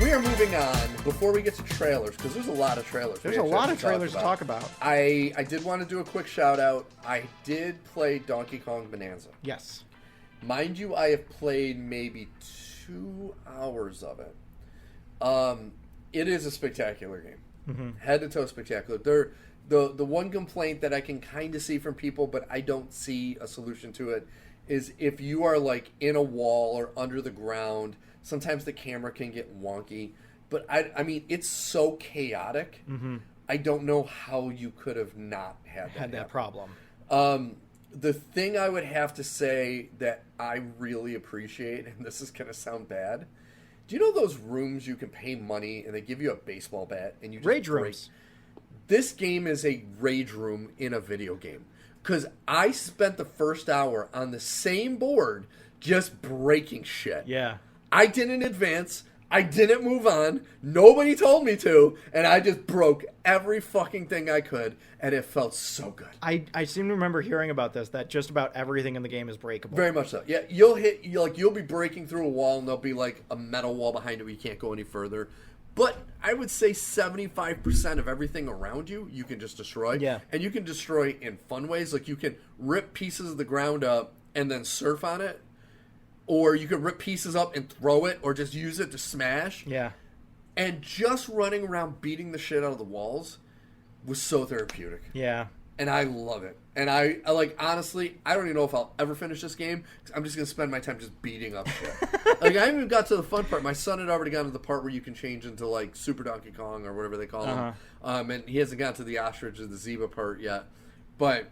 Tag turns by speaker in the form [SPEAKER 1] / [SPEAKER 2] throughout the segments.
[SPEAKER 1] We are moving on before we get to trailers, because there's a lot of trailers.
[SPEAKER 2] There's a lot of trailers to talk about.
[SPEAKER 1] I did want to do a quick shout out. I did play Donkey Kong Bananza.
[SPEAKER 2] Yes.
[SPEAKER 1] Mind you, I have played maybe 2 hours of it. It is a spectacular game. Mm-hmm. Head to toe spectacular. The one complaint that I can kind of see from people, but I don't see a solution to it, is if you are like in a wall or under the ground, sometimes the camera can get wonky. But I mean, it's so chaotic. Mm-hmm. I don't know how you could have not had that
[SPEAKER 2] problem.
[SPEAKER 1] The thing I would have to say that I really appreciate, and this is going to sound bad, do you know those rooms you can pay money and they give you a baseball bat and you just
[SPEAKER 2] rage rooms?
[SPEAKER 1] This game is a rage room in a video game. Because I spent the first hour on the same board just breaking shit.
[SPEAKER 2] Yeah.
[SPEAKER 1] I didn't advance. I didn't move on. Nobody told me to. And I just broke every fucking thing I could. And it felt so good.
[SPEAKER 2] I seem to remember hearing about this, that just about everything in the game is breakable.
[SPEAKER 1] Very much so. Yeah, you'll be breaking through a wall and there'll be like a metal wall behind it where you can't go any further. But I would say 75% of everything around you can just destroy.
[SPEAKER 2] Yeah.
[SPEAKER 1] And you can destroy in fun ways. Like you can rip pieces of the ground up and then surf on it. Or you can rip pieces up and throw it or just use it to smash.
[SPEAKER 2] Yeah.
[SPEAKER 1] And just running around beating the shit out of the walls was so therapeutic.
[SPEAKER 2] Yeah.
[SPEAKER 1] And I love it. And I like, honestly, I don't even know if I'll ever finish this game. Cause I'm just going to spend my time just beating up shit. Like, I haven't even got to the fun part. My son had already gotten to the part where you can change into, like, Super Donkey Kong or whatever they call him. And he hasn't gotten to the ostrich or the zebra part yet. But,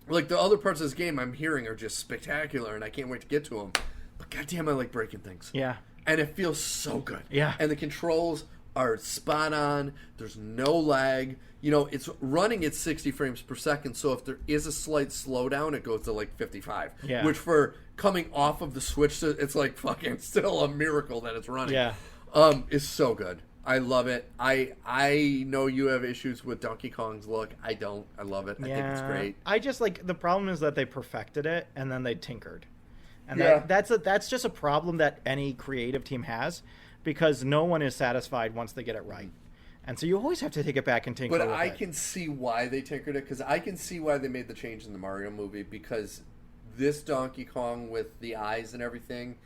[SPEAKER 1] like, the other parts of this game I'm hearing are just spectacular, and I can't wait to get to them. But goddamn, I like breaking things.
[SPEAKER 2] Yeah.
[SPEAKER 1] And it feels so good.
[SPEAKER 2] Yeah.
[SPEAKER 1] And the controls are spot on. There's no lag. You know, it's running at 60 frames per second, so if there is a slight slowdown, it goes to like 55.
[SPEAKER 2] Yeah.
[SPEAKER 1] Which for coming off of the Switch, it's like fucking still a miracle that it's running.
[SPEAKER 2] Yeah.
[SPEAKER 1] It's so good. I love it. I know you have issues with Donkey Kong's look. I don't. I love it. I think it's great.
[SPEAKER 2] I just like, the problem is that they perfected it and then they tinkered. And
[SPEAKER 1] Yeah.
[SPEAKER 2] that's just a problem that any creative team has, because no one is satisfied once they get it right. And so you always have to take it back and tinker with it.
[SPEAKER 1] But I can see why they tinkered it, because I can see why they made the change in the Mario movie, because this Donkey Kong with the eyes and everything,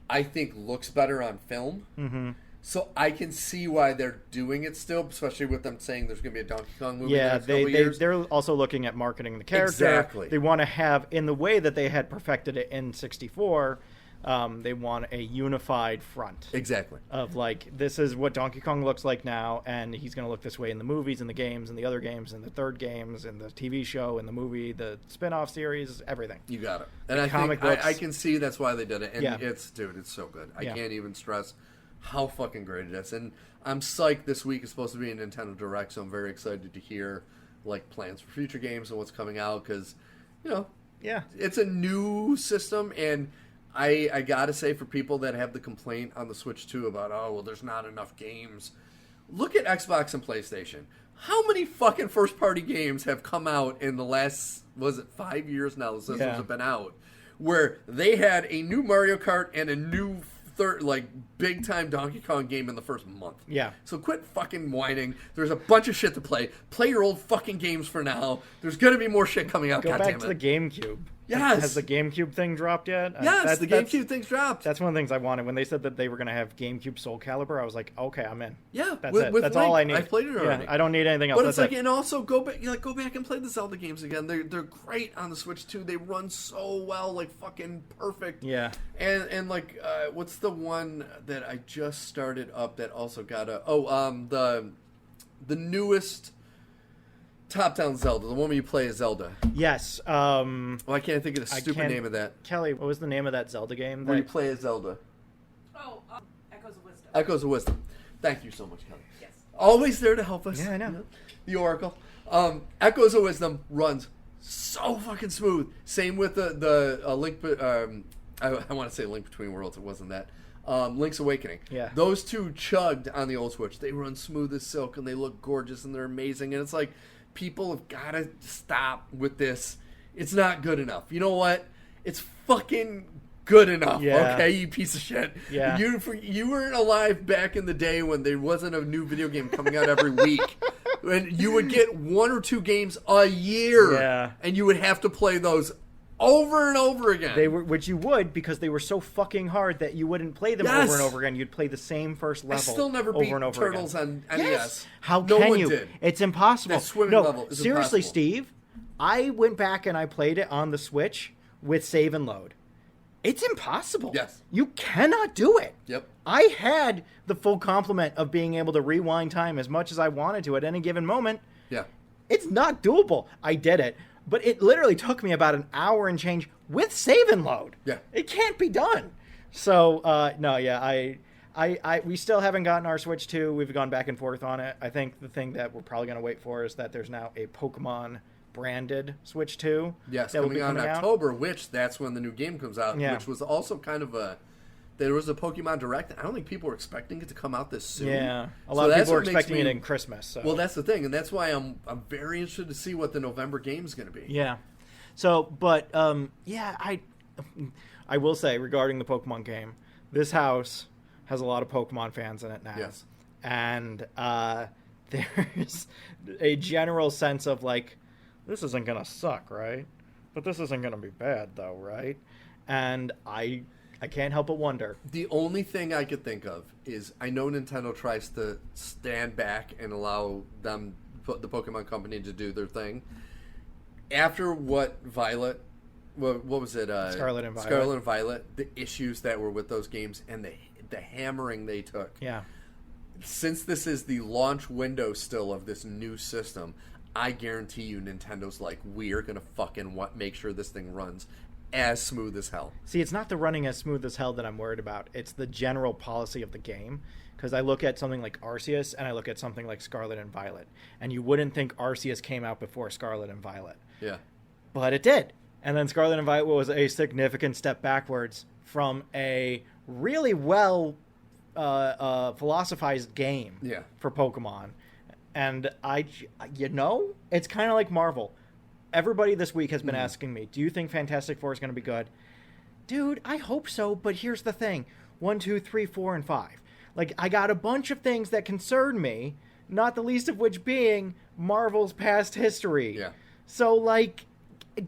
[SPEAKER 1] I think looks better on film. Mm-hmm. So I can see why they're doing it still, especially with them saying there's going to be a Donkey Kong movie in the next couple of years.
[SPEAKER 2] They're also looking at marketing the character.
[SPEAKER 1] Exactly.
[SPEAKER 2] They want to have, in the way that they had perfected it in 64, they want a unified front.
[SPEAKER 1] Exactly.
[SPEAKER 2] Of like, this is what Donkey Kong looks like now, and he's going to look this way in the movies, in the games, in the other games, in the third games, in the TV show, in the movie, the spin-off series, everything.
[SPEAKER 1] You got it. And I think I can see that's why they did it. And it's so good. I can't even stress how fucking great it is. And I'm psyched. This week is supposed to be a Nintendo Direct, so I'm very excited to hear like plans for future games and what's coming out, because, you know, it's a new system. And I gotta say, for people that have the complaint on the Switch 2 about, oh, well, there's not enough games, look at Xbox and PlayStation. How many fucking first-party games have come out in the last, 5 years now the systems have been out, where they had a new Mario Kart and a new big time Donkey Kong game in the first month.
[SPEAKER 2] Yeah.
[SPEAKER 1] So quit fucking whining. There's a bunch of shit to play. Play your old fucking games for now. There's gonna be more shit coming out.
[SPEAKER 2] Go back to the GameCube.
[SPEAKER 1] Yes.
[SPEAKER 2] Has the GameCube thing dropped yet?
[SPEAKER 1] Yes, the GameCube thing's dropped.
[SPEAKER 2] That's one of the things I wanted. When they said that they were going to have GameCube Soul Calibur, I was like, okay, I'm in.
[SPEAKER 1] Yeah,
[SPEAKER 2] that's it. That's all I need.
[SPEAKER 1] I played it already.
[SPEAKER 2] Yeah, I don't need anything else.
[SPEAKER 1] But it's like, and also go back and play the Zelda games again. They're great on the Switch too. They run so well, like fucking perfect.
[SPEAKER 2] Yeah.
[SPEAKER 1] And like, what's the one that I just started up that also got the newest top-down Zelda, the one where you play as Zelda.
[SPEAKER 2] Yes.
[SPEAKER 1] Well, I can't think of the stupid name of that.
[SPEAKER 2] Kelly, what was the name of that Zelda game?
[SPEAKER 1] Where you play as Zelda.
[SPEAKER 3] Oh, Echoes of Wisdom.
[SPEAKER 1] Echoes of Wisdom. Thank you so much, Kelly.
[SPEAKER 3] Yes.
[SPEAKER 1] Always there to help us.
[SPEAKER 2] Yeah, I know.
[SPEAKER 1] You know, the Oracle. Echoes of Wisdom runs so fucking smooth. Same with the Link. I want to say Link Between Worlds. It wasn't that. Link's Awakening.
[SPEAKER 2] Yeah.
[SPEAKER 1] Those two chugged on the old Switch. They run smooth as silk, and they look gorgeous, and they're amazing. And it's like, people have got to stop with this. It's not good enough. You know what? It's fucking good enough.
[SPEAKER 2] Yeah.
[SPEAKER 1] Okay, you piece of shit.
[SPEAKER 2] Yeah.
[SPEAKER 1] You weren't alive back in the day when there wasn't a new video game coming out every week. And you would get 1 or 2 games a year.
[SPEAKER 2] Yeah.
[SPEAKER 1] And you would have to play those over and over again.
[SPEAKER 2] Which you would, because they were so fucking hard that you wouldn't play them over and over again. You'd play the same first level.
[SPEAKER 1] I still never beat Turtles on NES.
[SPEAKER 2] Yes. How
[SPEAKER 1] no
[SPEAKER 2] can
[SPEAKER 1] one
[SPEAKER 2] you?
[SPEAKER 1] Did.
[SPEAKER 2] It's impossible.
[SPEAKER 1] That swimming level is
[SPEAKER 2] seriously,
[SPEAKER 1] impossible.
[SPEAKER 2] Steve, I went back and I played it on the Switch with save and load. It's impossible.
[SPEAKER 1] Yes.
[SPEAKER 2] You cannot do it.
[SPEAKER 1] Yep.
[SPEAKER 2] I had the full complement of being able to rewind time as much as I wanted to at any given moment.
[SPEAKER 1] Yeah.
[SPEAKER 2] It's not doable. I did it. But it literally took me about an hour and change with save and load.
[SPEAKER 1] Yeah.
[SPEAKER 2] It can't be done. So, we still haven't gotten our Switch 2. We've gone back and forth on it. I think the thing that we're probably going to wait for is that there's now a Pokemon branded Switch 2.
[SPEAKER 1] Yes,
[SPEAKER 2] that
[SPEAKER 1] coming out in October, which that's when the new game comes out, which was also kind of there was a Pokemon Direct. I don't think people were expecting it to come out this soon.
[SPEAKER 2] Yeah, a lot of people were expecting it in Christmas. So.
[SPEAKER 1] Well, that's the thing, and that's why I'm very interested to see what the November game is going to be.
[SPEAKER 2] Yeah. So, but I will say regarding the Pokemon game, this house has a lot of Pokemon fans in it now.
[SPEAKER 1] Yes.
[SPEAKER 2] And there's a general sense of like, this isn't gonna suck, right? But this isn't gonna be bad, though, right? And I can't help but wonder.
[SPEAKER 1] The only thing I could think of is I know Nintendo tries to stand back and allow them, the Pokemon Company, to do their thing. After what was it?
[SPEAKER 2] Scarlet and Violet.
[SPEAKER 1] Scarlet and Violet, the issues that were with those games and the hammering they took.
[SPEAKER 2] Yeah.
[SPEAKER 1] Since this is the launch window still of this new system, I guarantee you Nintendo's like, we're going to fucking make sure this thing runs as smooth as hell.
[SPEAKER 2] See, it's not the running as smooth as hell that I'm worried about. It's the general policy of the game. Because I look at something like Arceus and I look at something like Scarlet and Violet. And you wouldn't think Arceus came out before Scarlet and Violet.
[SPEAKER 1] Yeah.
[SPEAKER 2] But it did. And then Scarlet and Violet was a significant step backwards from a really well philosophized game for Pokemon. And it's kind of like Marvel. Everybody this week has been asking me, do you think Fantastic Four is going to be good? Dude, I hope so, but here's the thing. 1, 2, 3, 4, and 5. Like, I got a bunch of things that concern me, not the least of which being Marvel's past history.
[SPEAKER 1] Yeah.
[SPEAKER 2] So, like,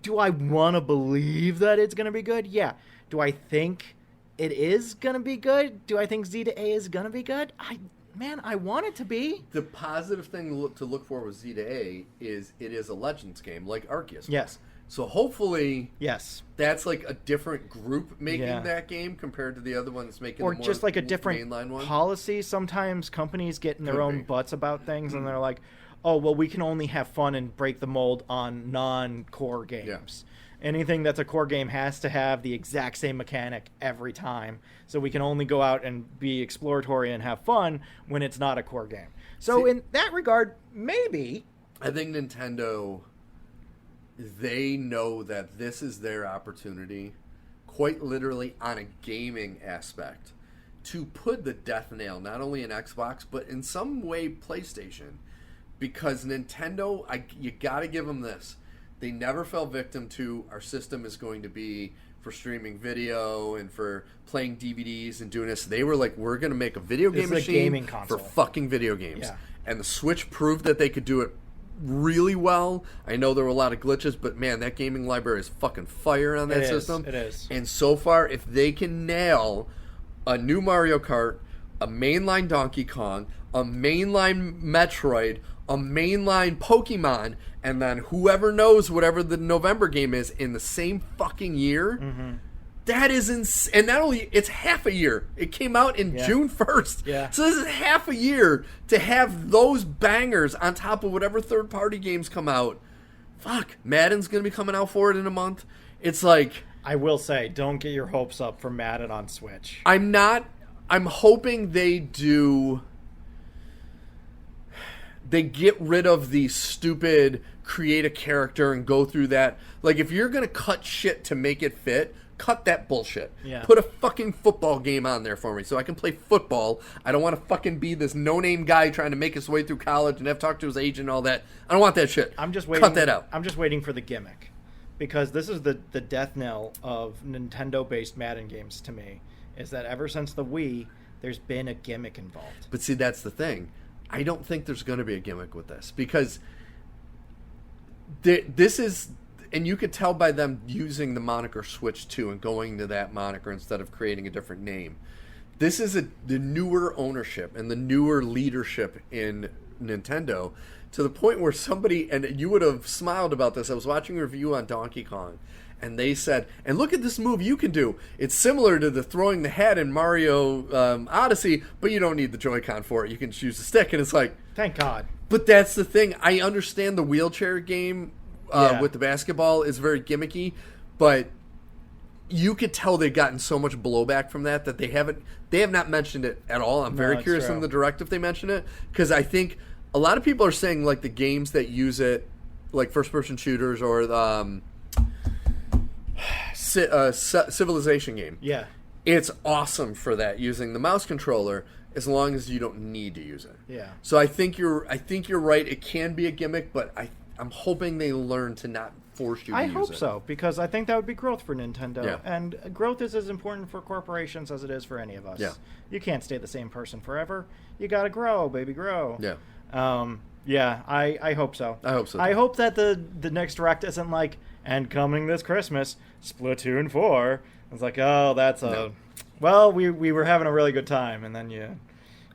[SPEAKER 2] do I want to believe that it's going to be good? Yeah. Do I think it is going to be good? Do I think Z to A is going to be good? I want it to be.
[SPEAKER 1] The positive thing to look for with Z to A is it is a Legends game, like Arceus.
[SPEAKER 2] Yes.
[SPEAKER 1] So hopefully,
[SPEAKER 2] yes,
[SPEAKER 1] that's like a different group making that game compared to the other ones making,
[SPEAKER 2] or
[SPEAKER 1] the more
[SPEAKER 2] just like a different
[SPEAKER 1] mainline one.
[SPEAKER 2] Policy. Sometimes companies get in their own butts about things, and they're like, "Oh, well, we can only have fun and break the mold on non-core games. Anything that's a core game has to have the exact same mechanic every time. So we can only go out and be exploratory and have fun when it's not a core game." So in that regard, maybe
[SPEAKER 1] I think Nintendo, they know that this is their opportunity, quite literally on a gaming aspect, to put the death nail not only in Xbox, but in some way PlayStation. Because Nintendo, you got to give them this. They never fell victim to, our system is going to be for streaming video and for playing DVDs and doing this. They were like, we're going to make a video game machine for fucking video games.
[SPEAKER 2] Yeah.
[SPEAKER 1] And the Switch proved that they could do it really well. I know there were a lot of glitches, but man, that gaming library is fucking fire on that system.
[SPEAKER 2] It is.
[SPEAKER 1] And so far, if they can nail a new Mario Kart, a mainline Donkey Kong, a mainline Metroid, a mainline Pokemon, and then whoever knows whatever the November game is in the same fucking year, that is insane. And not only, it's half a year. It came out in June 1st.
[SPEAKER 2] Yeah.
[SPEAKER 1] So this is half a year to have those bangers on top of whatever third-party games come out. Fuck, Madden's going to be coming out for it in a month. It's like...
[SPEAKER 2] I will say, don't get your hopes up for Madden on Switch.
[SPEAKER 1] I'm hoping they do... They get rid of the stupid create a character and go through that. Like, if you're going to cut shit to make it fit, cut that bullshit.
[SPEAKER 2] Yeah.
[SPEAKER 1] Put a fucking football game on there for me so I can play football. I don't want to fucking be this no-name guy trying to make his way through college and have to talk to his agent and all that. I don't want that shit.
[SPEAKER 2] I'm just waiting.
[SPEAKER 1] Cut that out.
[SPEAKER 2] I'm just waiting for the gimmick. because this is the death knell of Nintendo-based Madden games to me, is that ever since the Wii, there's been a gimmick involved.
[SPEAKER 1] But see, that's the thing. I don't think there's going to be a gimmick with this, because this is, and you could tell by them using the moniker Switch 2 and going to that moniker instead of creating a different name. This is the newer ownership and the newer leadership in Nintendo, to the point where somebody, and you would have smiled about this, I was watching a review on Donkey Kong, and they said, and look at this move you can do. It's similar to the throwing the hat in Mario Odyssey, but you don't need the Joy-Con for it. You can just use the stick, and it's like...
[SPEAKER 2] Thank God.
[SPEAKER 1] But that's the thing. I understand the wheelchair game with the basketball is very gimmicky, but you could tell they've gotten so much blowback from that they have not mentioned it at all. I'm very curious in the direct if they mention it, because I think a lot of people are saying like the games that use it, like first-person shooters or Civilization game.
[SPEAKER 2] Yeah.
[SPEAKER 1] It's awesome for that, using the mouse controller, as long as you don't need to use it.
[SPEAKER 2] Yeah.
[SPEAKER 1] So I think you're right. It can be a gimmick, but I'm hoping they learn to not force you to use it.
[SPEAKER 2] I hope so, because I think that would be growth for Nintendo.
[SPEAKER 1] Yeah.
[SPEAKER 2] And growth is as important for corporations as it is for any of us.
[SPEAKER 1] Yeah.
[SPEAKER 2] You can't stay the same person forever. You got to grow, baby, grow.
[SPEAKER 1] Yeah.
[SPEAKER 2] Yeah, I hope so.
[SPEAKER 1] I hope so, too.
[SPEAKER 2] I hope that the next direct isn't like, and coming this Christmas, Splatoon 4. It's like, oh, that's
[SPEAKER 1] No.
[SPEAKER 2] Well, we were having a really good time, and then you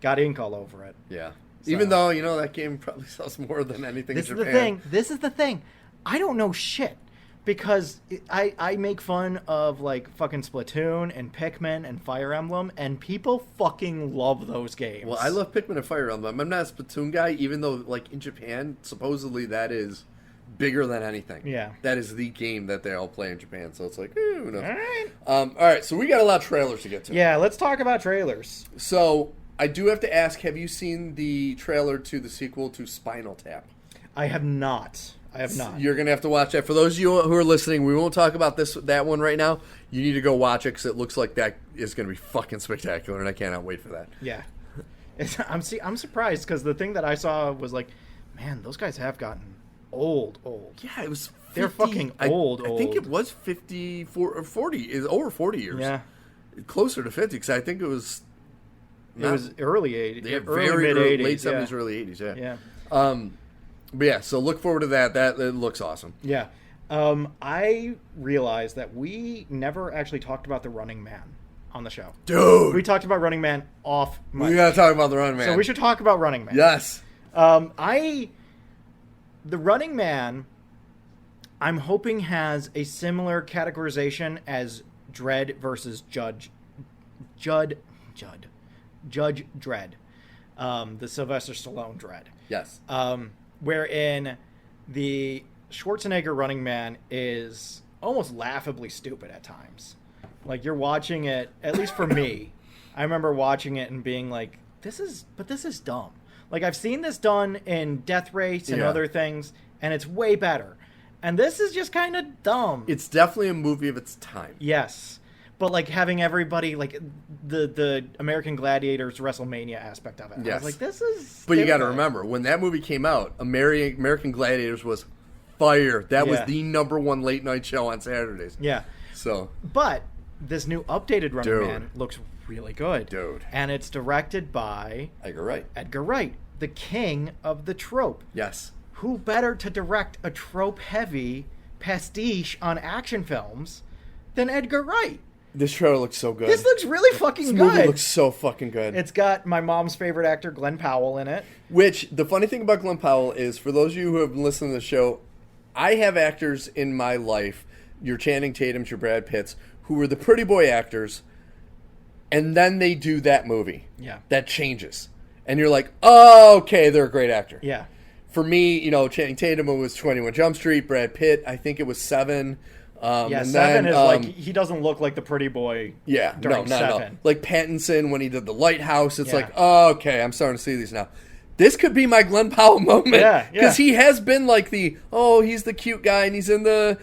[SPEAKER 2] got ink all over it.
[SPEAKER 1] Yeah.
[SPEAKER 2] So.
[SPEAKER 1] Even though, that game probably sells more than anything in Japan.
[SPEAKER 2] This is the thing. I don't know shit. Because I make fun of, like, fucking Splatoon and Pikmin and Fire Emblem, and people fucking love those games.
[SPEAKER 1] Well, I love Pikmin and Fire Emblem. I'm not a Splatoon guy, even though, like, in Japan, supposedly that is bigger than anything.
[SPEAKER 2] Yeah.
[SPEAKER 1] That is the game that they all play in Japan, so it's like, who knows?
[SPEAKER 2] All right.
[SPEAKER 1] All right, so we got a lot of trailers to get to.
[SPEAKER 2] Yeah, let's talk about trailers.
[SPEAKER 1] So, I do have to ask, have you seen the trailer to the sequel to Spinal Tap?
[SPEAKER 2] I have not.
[SPEAKER 1] You're going to have to watch that. For those of you who are listening, we won't talk about that one right now. You need to go watch it, because it looks like that is going to be fucking spectacular, and I cannot wait for that.
[SPEAKER 2] Yeah. I'm surprised, because the thing that I saw was like, man, those guys have gotten old.
[SPEAKER 1] Yeah, it was 50,
[SPEAKER 2] they're fucking old.
[SPEAKER 1] I think it was 54 or 40. It's over 40 years.
[SPEAKER 2] Yeah.
[SPEAKER 1] Closer to 50, because I think it was...
[SPEAKER 2] It was early 80s.
[SPEAKER 1] Yeah,
[SPEAKER 2] early mid-80s.
[SPEAKER 1] Late 70s, early 80s, yeah.
[SPEAKER 2] Yeah.
[SPEAKER 1] But yeah, so look forward to that. That looks awesome.
[SPEAKER 2] Yeah. I realized that we never actually talked about the Running Man on the show.
[SPEAKER 1] Dude!
[SPEAKER 2] We talked about Running Man off mic.
[SPEAKER 1] We gotta talk about the Running Man.
[SPEAKER 2] So we should talk about Running Man.
[SPEAKER 1] Yes.
[SPEAKER 2] The Running Man, I'm hoping, has a similar categorization as Dredd versus Judge Dredd. The Sylvester Stallone Dredd.
[SPEAKER 1] Yes.
[SPEAKER 2] Wherein the Schwarzenegger Running Man is almost laughably stupid at times. Like, you're watching it, at least for me, I remember watching it and being like, this is dumb. Like, I've seen this done in Death Race and other things, and it's way better. And this is just kind of dumb.
[SPEAKER 1] It's definitely a movie of its time.
[SPEAKER 2] Yes. But, like, having everybody, like, the American Gladiators WrestleMania aspect of it.
[SPEAKER 1] Yes.
[SPEAKER 2] I was like, this is...
[SPEAKER 1] But you got to remember, when that movie came out, American Gladiators was fire. That was the #1 late night show on Saturdays.
[SPEAKER 2] Yeah.
[SPEAKER 1] So.
[SPEAKER 2] But this new updated Running Man looks really good.
[SPEAKER 1] Dude.
[SPEAKER 2] And it's directed by...
[SPEAKER 1] Edgar Wright. The king of the trope. Yes.
[SPEAKER 2] Who better to direct a trope-heavy pastiche on action films than Edgar Wright?
[SPEAKER 1] This trailer looks so good.
[SPEAKER 2] This looks really fucking good.
[SPEAKER 1] This movie looks so fucking good.
[SPEAKER 2] It's got my mom's favorite actor, Glenn Powell, in it.
[SPEAKER 1] Which, the funny thing about Glenn Powell is, for those of you who have listened to the show, I have actors in my life, your Channing Tatums, your Brad Pitts, who were the pretty boy actors, and then they do that movie.
[SPEAKER 2] Yeah.
[SPEAKER 1] That changes. And you're like, oh, okay, they're a great actor.
[SPEAKER 2] Yeah.
[SPEAKER 1] For me, Channing Tatum was 21 Jump Street, Brad Pitt, I think it was 7.
[SPEAKER 2] Seven is like, he doesn't look like the pretty boy.
[SPEAKER 1] Yeah,
[SPEAKER 2] during Seven.
[SPEAKER 1] No. Like Pattinson when he did The Lighthouse, it's like, oh, okay, I'm starting to see these now. This could be my Glenn Powell moment.
[SPEAKER 2] Yeah.
[SPEAKER 1] Because he has been like he's the cute guy and he's in the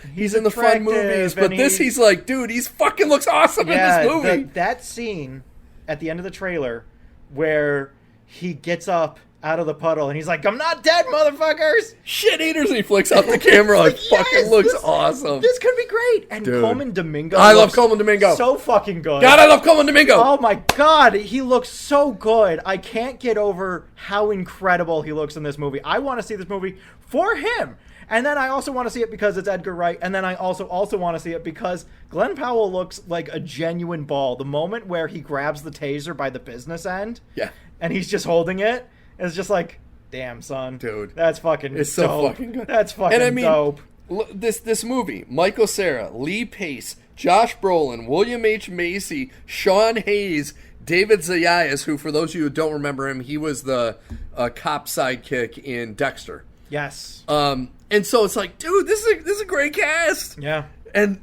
[SPEAKER 1] fun movies. But he's like, dude, he's fucking looks awesome in this movie.
[SPEAKER 2] That scene at the end of the trailer where he gets up out of the puddle, and he's like, "I'm not dead, motherfuckers!"
[SPEAKER 1] Shit eaters, and he flicks out the camera. Like, fucking looks awesome.
[SPEAKER 2] This could be great. And Coleman Domingo.
[SPEAKER 1] I love Coleman Domingo.
[SPEAKER 2] So fucking good.
[SPEAKER 1] God, I love Coleman Domingo.
[SPEAKER 2] Oh my God, he looks so good. I can't get over how incredible he looks in this movie. I want to see this movie for him. And then I also want to see it because it's Edgar Wright. And then I also want to see it because Glenn Powell looks like a genuine ball. The moment where he grabs the taser by the business end.
[SPEAKER 1] Yeah.
[SPEAKER 2] And he's just holding it. It's just like, damn, son.
[SPEAKER 1] Dude.
[SPEAKER 2] That's fucking
[SPEAKER 1] It's
[SPEAKER 2] dope.
[SPEAKER 1] so fucking good.
[SPEAKER 2] That's fucking dope.
[SPEAKER 1] This movie, Michael Cera, Lee Pace, Josh Brolin, William H. Macy, Sean Hayes, David Zayas, who, for those of you who don't remember him, he was the cop sidekick in Dexter.
[SPEAKER 2] Yes.
[SPEAKER 1] And so it's like, dude, this is a great cast.
[SPEAKER 2] Yeah.
[SPEAKER 1] And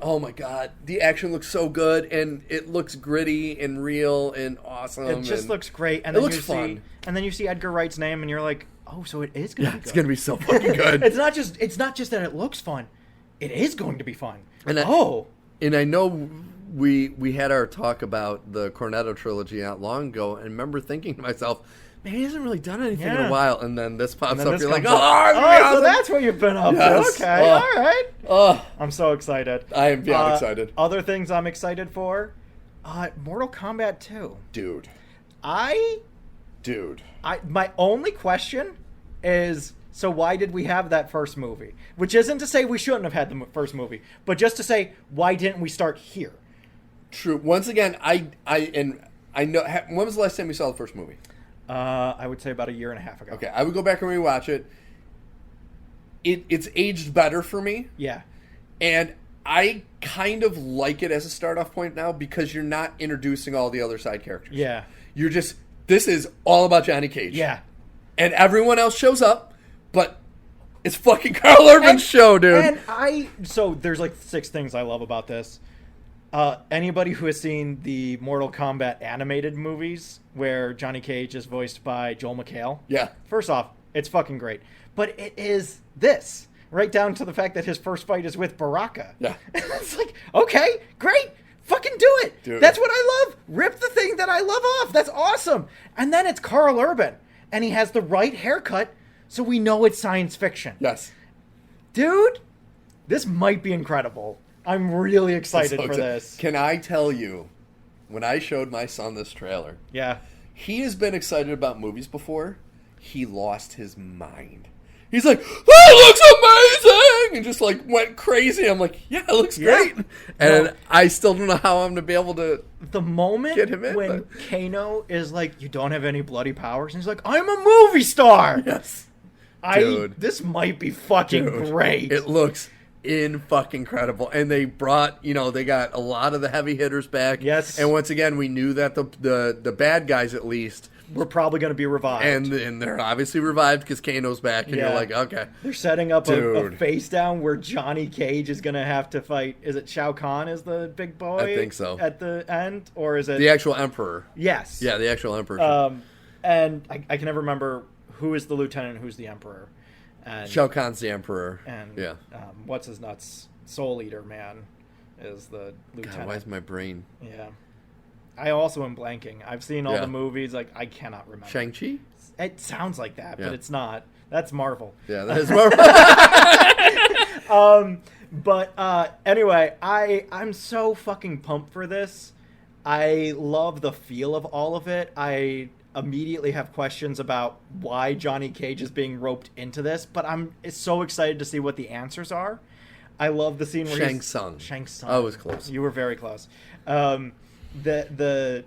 [SPEAKER 1] oh my God, the action looks so good, and it looks gritty and real and awesome.
[SPEAKER 2] It just looks great, and
[SPEAKER 1] it
[SPEAKER 2] then
[SPEAKER 1] looks fun.
[SPEAKER 2] And then you see Edgar Wright's name, and you're like, oh, so it is gonna be good.
[SPEAKER 1] It's gonna be so fucking good.
[SPEAKER 2] It's not just that it looks fun; it is going to be fun.
[SPEAKER 1] And I know we had our talk about the Cornetto trilogy not long ago, and remember thinking to myself, man, he hasn't really done anything in a while. And then this pops up. You're like,
[SPEAKER 2] so that's what you've been up to. Okay, all right. I'm so excited.
[SPEAKER 1] I am beyond excited.
[SPEAKER 2] Other things I'm excited for, Mortal Kombat 2.
[SPEAKER 1] Dude.
[SPEAKER 2] My only question is, so why did we have that first movie? Which isn't to say we shouldn't have had the first movie, but just to say, why didn't we start here?
[SPEAKER 1] True. Once again, I know. When was the last time we saw the first movie?
[SPEAKER 2] I would say about a year and a half ago.
[SPEAKER 1] Okay, I would go back and rewatch it. It's aged better for me.
[SPEAKER 2] Yeah.
[SPEAKER 1] And I kind of like it as a start-off point now because you're not introducing all the other side characters.
[SPEAKER 2] Yeah.
[SPEAKER 1] You're just, this is all about Johnny Cage.
[SPEAKER 2] Yeah.
[SPEAKER 1] And everyone else shows up, but it's fucking Carl Urban's show, dude.
[SPEAKER 2] So there's like 6 things I love about this. Anybody who has seen the Mortal Kombat animated movies where Johnny Cage is voiced by Joel McHale.
[SPEAKER 1] Yeah.
[SPEAKER 2] First off, it's fucking great. But it is this. Right down to the fact that his first fight is with Baraka.
[SPEAKER 1] Yeah.
[SPEAKER 2] It's like, okay, great. Fucking do it.
[SPEAKER 1] Dude.
[SPEAKER 2] That's what I love. Rip the thing that I love off. That's awesome. And then it's Carl Urban. And he has the right haircut, so we know it's science fiction.
[SPEAKER 1] Yes.
[SPEAKER 2] Dude, this might be incredible. I'm really excited for this.
[SPEAKER 1] Can I tell you, when I showed my son this trailer,
[SPEAKER 2] yeah,
[SPEAKER 1] he has been excited about movies before. He lost his mind. He's like, that looks amazing! And just like went crazy. I'm like, yeah, it looks great. And I still don't know how I'm going to be able to
[SPEAKER 2] the moment
[SPEAKER 1] get him in,
[SPEAKER 2] when Kano is like, you don't have any bloody powers. And he's like, I'm a movie star!
[SPEAKER 1] Yes.
[SPEAKER 2] Dude. This might be fucking great.
[SPEAKER 1] It looks fucking incredible. And they brought, they got a lot of the heavy hitters back.
[SPEAKER 2] Yes.
[SPEAKER 1] And once again, we knew that the bad guys at least
[SPEAKER 2] we're probably going to be revived.
[SPEAKER 1] And they're obviously revived because Kano's back. And you're like, okay.
[SPEAKER 2] They're setting up a face down where Johnny Cage is going to have to fight. Is it Shao Kahn is the big boy?
[SPEAKER 1] I think so.
[SPEAKER 2] At the end? Or is it...
[SPEAKER 1] the actual Emperor.
[SPEAKER 2] Yes.
[SPEAKER 1] Yeah, the actual Emperor.
[SPEAKER 2] And I can never remember who is the lieutenant and who's the Emperor. And
[SPEAKER 1] Shao Kahn's the Emperor.
[SPEAKER 2] And
[SPEAKER 1] yeah.
[SPEAKER 2] What's his nuts? Soul Eater Man is the lieutenant.
[SPEAKER 1] God, why is my brain...
[SPEAKER 2] Yeah. I also am blanking. I've seen all the movies. Like, I cannot remember.
[SPEAKER 1] Shang-Chi?
[SPEAKER 2] It sounds like that, but it's not. That's Marvel.
[SPEAKER 1] Yeah, that is Marvel.
[SPEAKER 2] But anyway, I'm so fucking pumped for this. I love the feel of all of it. I immediately have questions about why Johnny Cage is being roped into this, but I'm so excited to see what the answers are. I love the scene where
[SPEAKER 1] Shang Tsung. I was close.
[SPEAKER 2] You were very close. The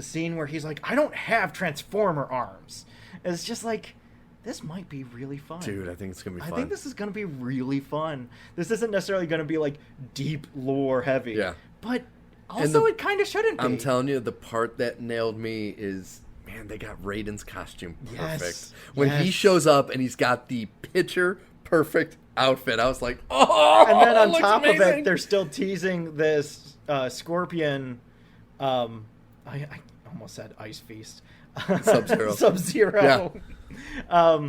[SPEAKER 2] scene where he's like, I don't have Transformer arms. It's just like, this might be really fun.
[SPEAKER 1] Dude, I think it's going to be fun.
[SPEAKER 2] I think this is going to be really fun. This isn't necessarily going to be like deep lore heavy.
[SPEAKER 1] Yeah.
[SPEAKER 2] But also it kind of shouldn't be.
[SPEAKER 1] I'm telling you, the part that nailed me is, man, they got Raiden's costume perfect.
[SPEAKER 2] Yes.
[SPEAKER 1] When he shows up and he's got the picture perfect outfit, I was like, oh!
[SPEAKER 2] And then on top
[SPEAKER 1] amazing.
[SPEAKER 2] of it, they're still teasing this Scorpion... I almost said Ice Feast.
[SPEAKER 1] Sub-Zero.
[SPEAKER 2] Sub-Zero. Yeah.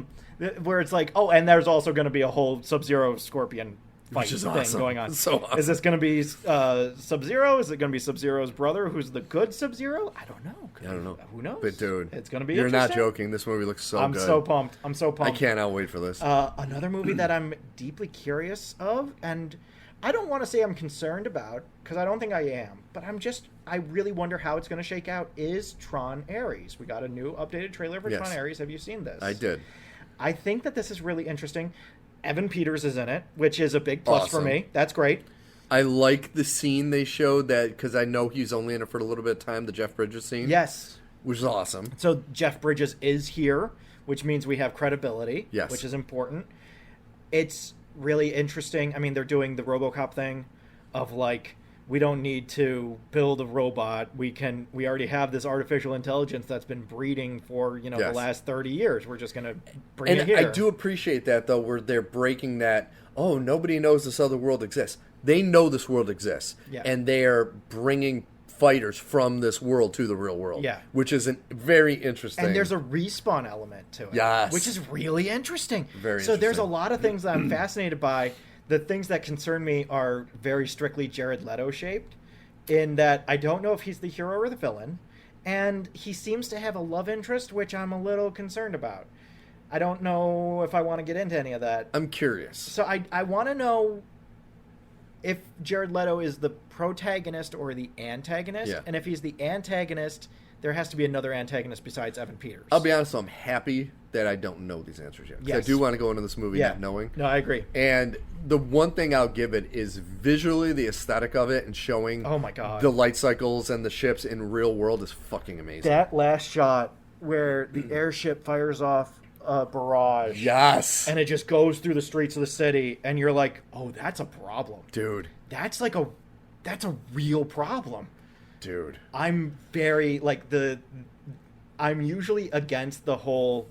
[SPEAKER 2] Where it's like, and there's also going to be a whole Sub-Zero Scorpion fight thing
[SPEAKER 1] awesome.
[SPEAKER 2] going on.
[SPEAKER 1] So awesome.
[SPEAKER 2] Is this going to be Sub-Zero? Is it going to be Sub-Zero's brother, who's the good Sub-Zero? I don't know.
[SPEAKER 1] I don't know.
[SPEAKER 2] Who knows?
[SPEAKER 1] But dude,
[SPEAKER 2] it's going to be.
[SPEAKER 1] You're not
[SPEAKER 2] interesting.
[SPEAKER 1] joking. This movie looks so good.
[SPEAKER 2] I'm so pumped.
[SPEAKER 1] I cannot wait for this.
[SPEAKER 2] Another movie that I'm deeply curious of, and I don't want to say I'm concerned about, because I don't think I am, but I really wonder how it's going to shake out, is Tron Ares. We got a new updated trailer for Tron Ares. Have you seen this?
[SPEAKER 1] I did.
[SPEAKER 2] I think that this is really interesting. Evan Peters is in it, which is a big plus for me. That's great.
[SPEAKER 1] I like the scene they showed, that because I know he's only in it for a little bit of time, the Jeff Bridges scene.
[SPEAKER 2] Yes.
[SPEAKER 1] Which is awesome.
[SPEAKER 2] So Jeff Bridges is here, which means we have credibility, which is important. It's really interesting. I mean, they're doing the RoboCop thing of like, we don't need to build a robot. We already have this artificial intelligence that's been breeding for, the last 30 years. We're just going to bring it here.
[SPEAKER 1] I do appreciate that, though, where they're breaking that, nobody knows this other world exists. They know this world exists.
[SPEAKER 2] Yeah.
[SPEAKER 1] And they're bringing fighters from this world to the real world.
[SPEAKER 2] Yeah.
[SPEAKER 1] Which is very interesting.
[SPEAKER 2] And there's a respawn element to it.
[SPEAKER 1] Yes.
[SPEAKER 2] Which is really interesting.
[SPEAKER 1] Very
[SPEAKER 2] So there's a
[SPEAKER 1] interesting.
[SPEAKER 2] lot of things that I'm fascinated by. The things that concern me are very strictly Jared Leto shaped, in that I don't know if he's the hero or the villain, and he seems to have a love interest, which I'm a little concerned about. I don't know if I want to get into any of that.
[SPEAKER 1] I'm curious.
[SPEAKER 2] So I want to know if Jared Leto is the protagonist or the antagonist, and if he's the antagonist, there has to be another antagonist besides Evan Peters.
[SPEAKER 1] I'll be honest, I'm happy that I don't know these answers yet. Because I do want to go into this movie not knowing.
[SPEAKER 2] No, I agree.
[SPEAKER 1] And the one thing I'll give it is visually the aesthetic of it and showing the light cycles and the ships in real world is fucking amazing.
[SPEAKER 2] That last shot where the airship fires off a barrage.
[SPEAKER 1] Yes.
[SPEAKER 2] And it just goes through the streets of the city, and you're like, oh, that's a problem.
[SPEAKER 1] Dude.
[SPEAKER 2] That's a real problem.
[SPEAKER 1] Dude.
[SPEAKER 2] I'm very, I'm usually against the whole,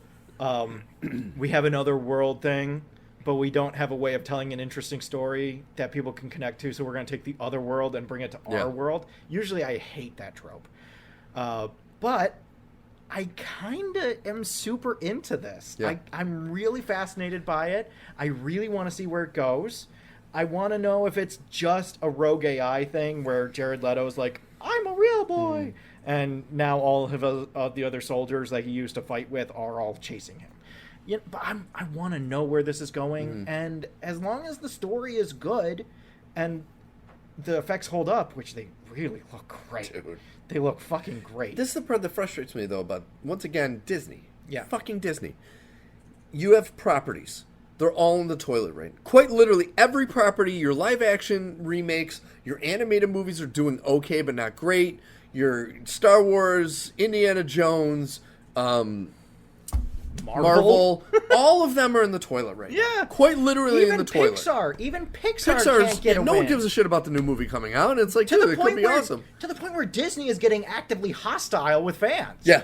[SPEAKER 2] we have another world thing, but we don't have a way of telling an interesting story that people can connect to, so we're going to take the other world and bring it to our world. Usually I hate that trope. But I kind of am super into this.
[SPEAKER 1] Yeah.
[SPEAKER 2] I'm really fascinated by it. I really want to see where it goes. I want to know if it's just a rogue AI thing where Jared Leto's like, I'm a real boy. And now all of the other soldiers that he used to fight with are all chasing him. But I want to know where this is going. And as long as the story is good and the effects hold up, which they really look great.
[SPEAKER 1] Dude.
[SPEAKER 2] They look fucking great.
[SPEAKER 1] This is the part that frustrates me, though, about, once again, Disney.
[SPEAKER 2] Yeah.
[SPEAKER 1] Fucking Disney. You have properties. They're all in the toilet, right? Quite literally, every property, your live-action remakes, your animated movies are doing okay, but not great. Your Star Wars, Indiana Jones, Marvel, all of them are in the toilet right now.
[SPEAKER 2] Yeah.
[SPEAKER 1] Quite literally in the toilet.
[SPEAKER 2] Even Pixar can't get a
[SPEAKER 1] no
[SPEAKER 2] win.
[SPEAKER 1] one gives a shit about the new movie coming out. It's like, dude, it could be awesome.
[SPEAKER 2] To the point where Disney is getting actively hostile with fans.
[SPEAKER 1] Yeah.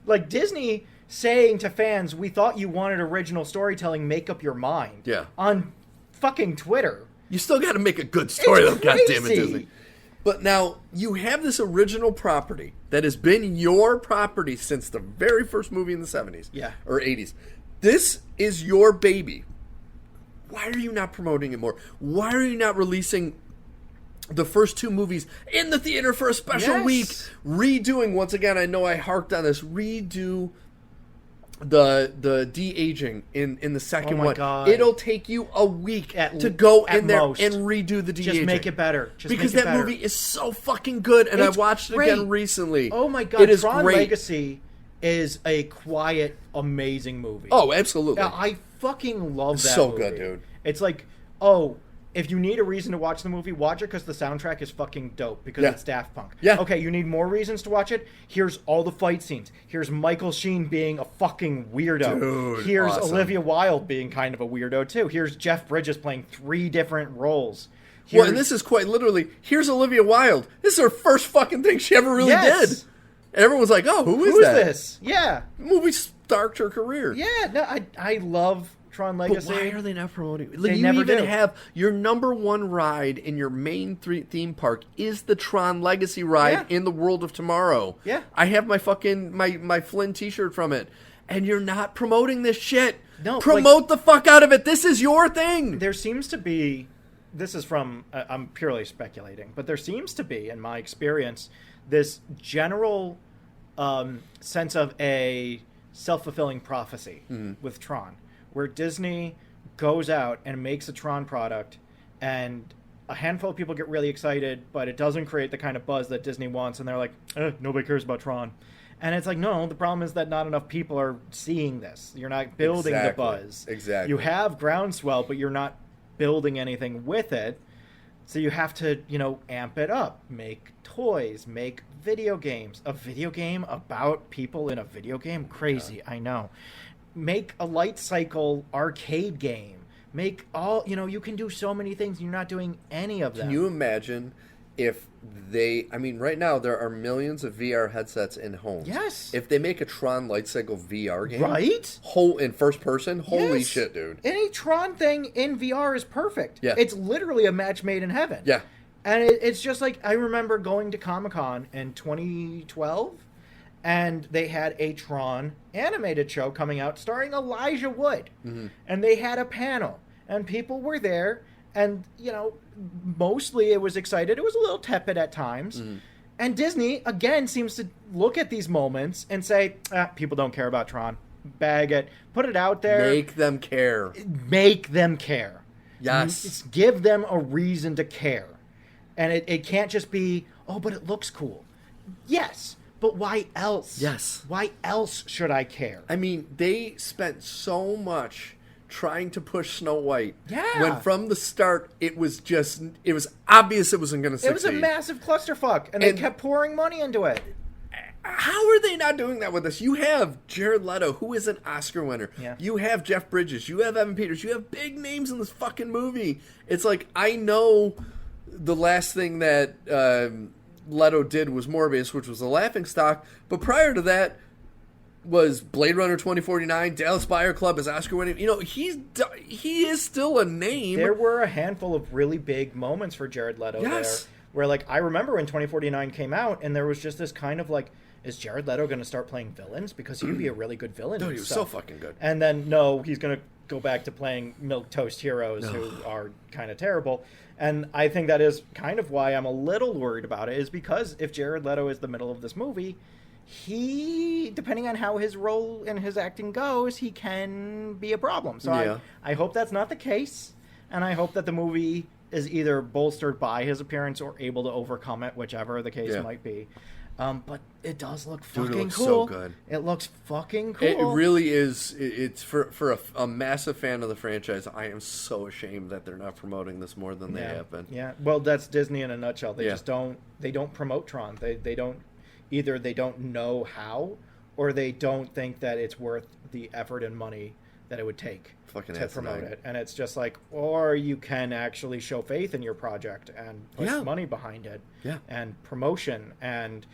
[SPEAKER 2] Like Disney saying to fans, we thought you wanted original storytelling, make up your mind.
[SPEAKER 1] Yeah.
[SPEAKER 2] On fucking Twitter.
[SPEAKER 1] You still got to make a good story, though, goddammit,
[SPEAKER 2] crazy.
[SPEAKER 1] Disney. But now, you have this original property that has been your property since the very first movie in the 70s.
[SPEAKER 2] Yeah.
[SPEAKER 1] Or 80s. This is your baby. Why are you not promoting it more? Why are you not releasing the first two movies in the theater for a special week? Redoing, once again, I know I harked on this, redo the de-aging in the second one.
[SPEAKER 2] God.
[SPEAKER 1] It'll take you a week to go in there and redo the de-aging.
[SPEAKER 2] Just make it better.
[SPEAKER 1] Because that movie is so fucking good, and I watched it again recently.
[SPEAKER 2] Oh my god,
[SPEAKER 1] it is
[SPEAKER 2] Tron
[SPEAKER 1] great.
[SPEAKER 2] Legacy is a quiet, amazing movie.
[SPEAKER 1] Oh, absolutely.
[SPEAKER 2] Yeah, I fucking love that
[SPEAKER 1] so
[SPEAKER 2] movie.
[SPEAKER 1] good, dude.
[SPEAKER 2] It's like, if you need a reason to watch the movie, watch it because the soundtrack is fucking dope because it's Daft Punk.
[SPEAKER 1] Yeah.
[SPEAKER 2] Okay, you need more reasons to watch it? Here's all the fight scenes. Here's Michael Sheen being a fucking weirdo.
[SPEAKER 1] Dude,
[SPEAKER 2] Here's
[SPEAKER 1] awesome.
[SPEAKER 2] Olivia Wilde being kind of a weirdo too. Here's Jeff Bridges playing 3 different roles.
[SPEAKER 1] Well, and this is quite literally, here's Olivia Wilde. This is her first fucking thing she ever really did. And everyone's like, oh, who is that?
[SPEAKER 2] Who's this? Yeah.
[SPEAKER 1] The movie started her career.
[SPEAKER 2] Yeah, no, I love Tron Legacy.
[SPEAKER 1] But why are they not promoting it?
[SPEAKER 2] They
[SPEAKER 1] You
[SPEAKER 2] never
[SPEAKER 1] even
[SPEAKER 2] do.
[SPEAKER 1] have your number one ride in your main theme park is the Tron Legacy ride in the World of Tomorrow.
[SPEAKER 2] Yeah.
[SPEAKER 1] I have my fucking my Flynn t-shirt from it. And you're not promoting this shit.
[SPEAKER 2] No,
[SPEAKER 1] Promote the fuck out of it. This is your thing.
[SPEAKER 2] There seems to be this is from, I'm purely speculating, but there seems to be, in my experience, this general sense of a self-fulfilling prophecy with Tron, where Disney goes out and makes a Tron product, and a handful of people get really excited, but it doesn't create the kind of buzz that Disney wants, and they're like, nobody cares about Tron. And it's like, no, the problem is that not enough people are seeing this. You're not building the buzz.
[SPEAKER 1] Exactly.
[SPEAKER 2] You have groundswell, but you're not building anything with it. So you have to, amp it up. Make toys. Make video games. A video game about people in a video game? Crazy, I know. Make a light cycle arcade game. Make all, you can do so many things. You're not doing any of them.
[SPEAKER 1] Can you imagine if right now there are millions of VR headsets in homes.
[SPEAKER 2] Yes.
[SPEAKER 1] If they make a Tron Light Cycle VR game.
[SPEAKER 2] Right?
[SPEAKER 1] In first person, holy shit, dude.
[SPEAKER 2] Any Tron thing in VR is perfect.
[SPEAKER 1] Yeah.
[SPEAKER 2] It's literally a match made in heaven.
[SPEAKER 1] Yeah.
[SPEAKER 2] And it's just like, I remember going to Comic-Con in 2012, and they had a Tron animated show coming out starring Elijah Wood. Mm-hmm. And they had a panel, and people were there, and, mostly it was excited. It was a little tepid at times. Mm-hmm. And Disney, again, seems to look at these moments and say, people don't care about Tron. Bag it. Put it out there.
[SPEAKER 1] Make them care.
[SPEAKER 2] Make them care.
[SPEAKER 1] Yes.
[SPEAKER 2] Just give them a reason to care. And it can't just be, but it looks cool. Yes, but why else?
[SPEAKER 1] Yes.
[SPEAKER 2] Why else should I care?
[SPEAKER 1] I mean, they spent so much trying to push Snow White.
[SPEAKER 2] Yeah.
[SPEAKER 1] When from the start, it was obvious it wasn't going to succeed.
[SPEAKER 2] It was a massive clusterfuck, and they kept pouring money into it.
[SPEAKER 1] How are they not doing that with us? You have Jared Leto, who is an Oscar winner.
[SPEAKER 2] Yeah.
[SPEAKER 1] You have Jeff Bridges. You have Evan Peters. You have big names in this fucking movie. It's like, I know the last thing that Leto did was Morbius, which was a laughingstock, but prior to that was Blade Runner 2049, Dallas Buyer Club is Oscar winning. He is still a name.
[SPEAKER 2] There were a handful of really big moments for Jared Leto there, where I remember when 2049 came out, and there was just this kind of is Jared Leto going to start playing villains? Because he'd be a really good villain.
[SPEAKER 1] Dude, he was so fucking good.
[SPEAKER 2] And then, no, he's going to go back to playing milquetoast heroes who are kind of terrible. And I think that is kind of why I'm a little worried about it, is because if Jared Leto is the middle of this movie, he, depending on how his role and his acting goes, he can be a problem. So I hope that's not the case, and I hope that the movie is either bolstered by his appearance or able to overcome it, whichever the case might be. But it does look fucking
[SPEAKER 1] it looks
[SPEAKER 2] cool.
[SPEAKER 1] So good.
[SPEAKER 2] It looks fucking cool.
[SPEAKER 1] It really is. It's for a massive fan of the franchise. I am so ashamed that they're not promoting this more than they have been.
[SPEAKER 2] Yeah. Well, that's Disney in a nutshell. They just don't. They don't promote Tron. They don't. Either they don't know how, or they don't think that it's worth the effort and money that it would take to promote it. And it's just like, or you can actually show faith in your project and put money behind it, and promotion, and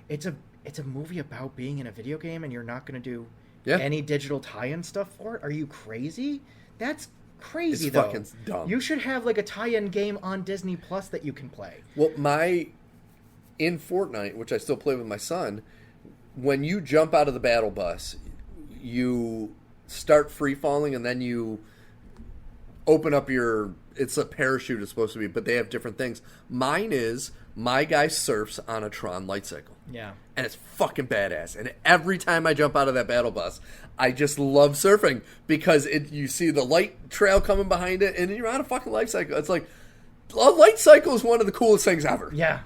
[SPEAKER 2] it's a movie about being in a video game, and you're not going to do any digital tie-in stuff for it. Are you crazy? That's crazy. It's
[SPEAKER 1] fucking dumb.
[SPEAKER 2] You should have a tie-in game on Disney Plus that you can play.
[SPEAKER 1] Well, in Fortnite, which I still play with my son, when you jump out of the battle bus, you start free falling, and then you open up it's a parachute, it's supposed to be, but they have different things. Mine is, my guy surfs on a Tron light cycle.
[SPEAKER 2] Yeah.
[SPEAKER 1] And it's fucking badass. And every time I jump out of that battle bus, I just love surfing, because you see the light trail coming behind it, and you're on a fucking light cycle. It's like, a light cycle is one of the coolest things ever.
[SPEAKER 2] Yeah.